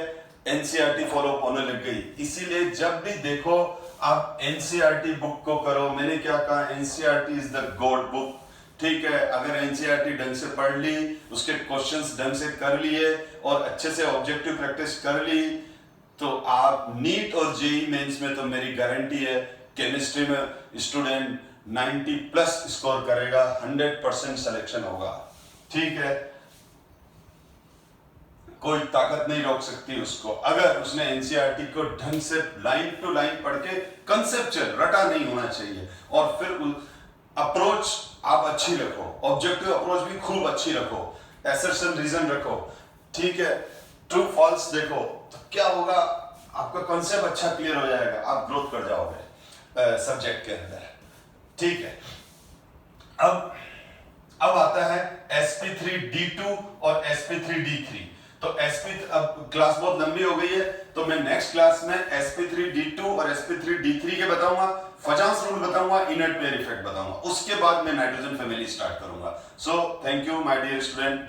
एनसीईआरटी फॉलो होने लग गई। इसीलिए जब भी देखो आप एनसीईआरटी बुक को करो, मैंने क्या कहा, NCERT is the God book, ठीक है। अगर एनसीईआरटी ढंग से पढ़ ली, उसके क्वेश्चंस ढंग से कर लिए और अच्छे से ऑब्जेक्टिव प्रैक्टिस कर ली, तो आप नीट और जेईई मेंस में तो मेरी गारंटी है केमिस्ट्री में स्टूडेंट 90+ स्कोर करेगा, 100% सिलेक्शन होगा, ठीक है। कोई ताकत नहीं रोक सकती उसको, अगर उसने एनसीईआरटी को ढंग से लाइन टू लाइन पढ़ के, कंसेप्चुअल रटा नहीं होना चाहिए, और फिर अप्रोच आप अच्छी रखो, ऑब्जेक्टिव अप्रोच भी खूब अच्छी रखो, असर्शन रीजन रखो, ठीक है, ट्रू फॉल्स देखो, तो क्या होगा, आपका कॉन्सेप्ट अच्छा क्लियर हो जाएगा, आप ग्रोथ कर जाओगे सब्जेक्ट के अंदर, ठीक है। अब आता है sp3d2 और sp3d3। तो अब क्लास बहुत लंबी हो गई है, तो मैं नेक्स्ट क्लास में sp3d2 और sp3d3 के बताऊंगा, फजांस रूल बताऊंगा, इनर्ट पेयर इफेक्ट बताऊंगा, उसके बाद मैं नाइट्रोजन फैमिली स्टार्ट करूंगा। So thank you my dear student.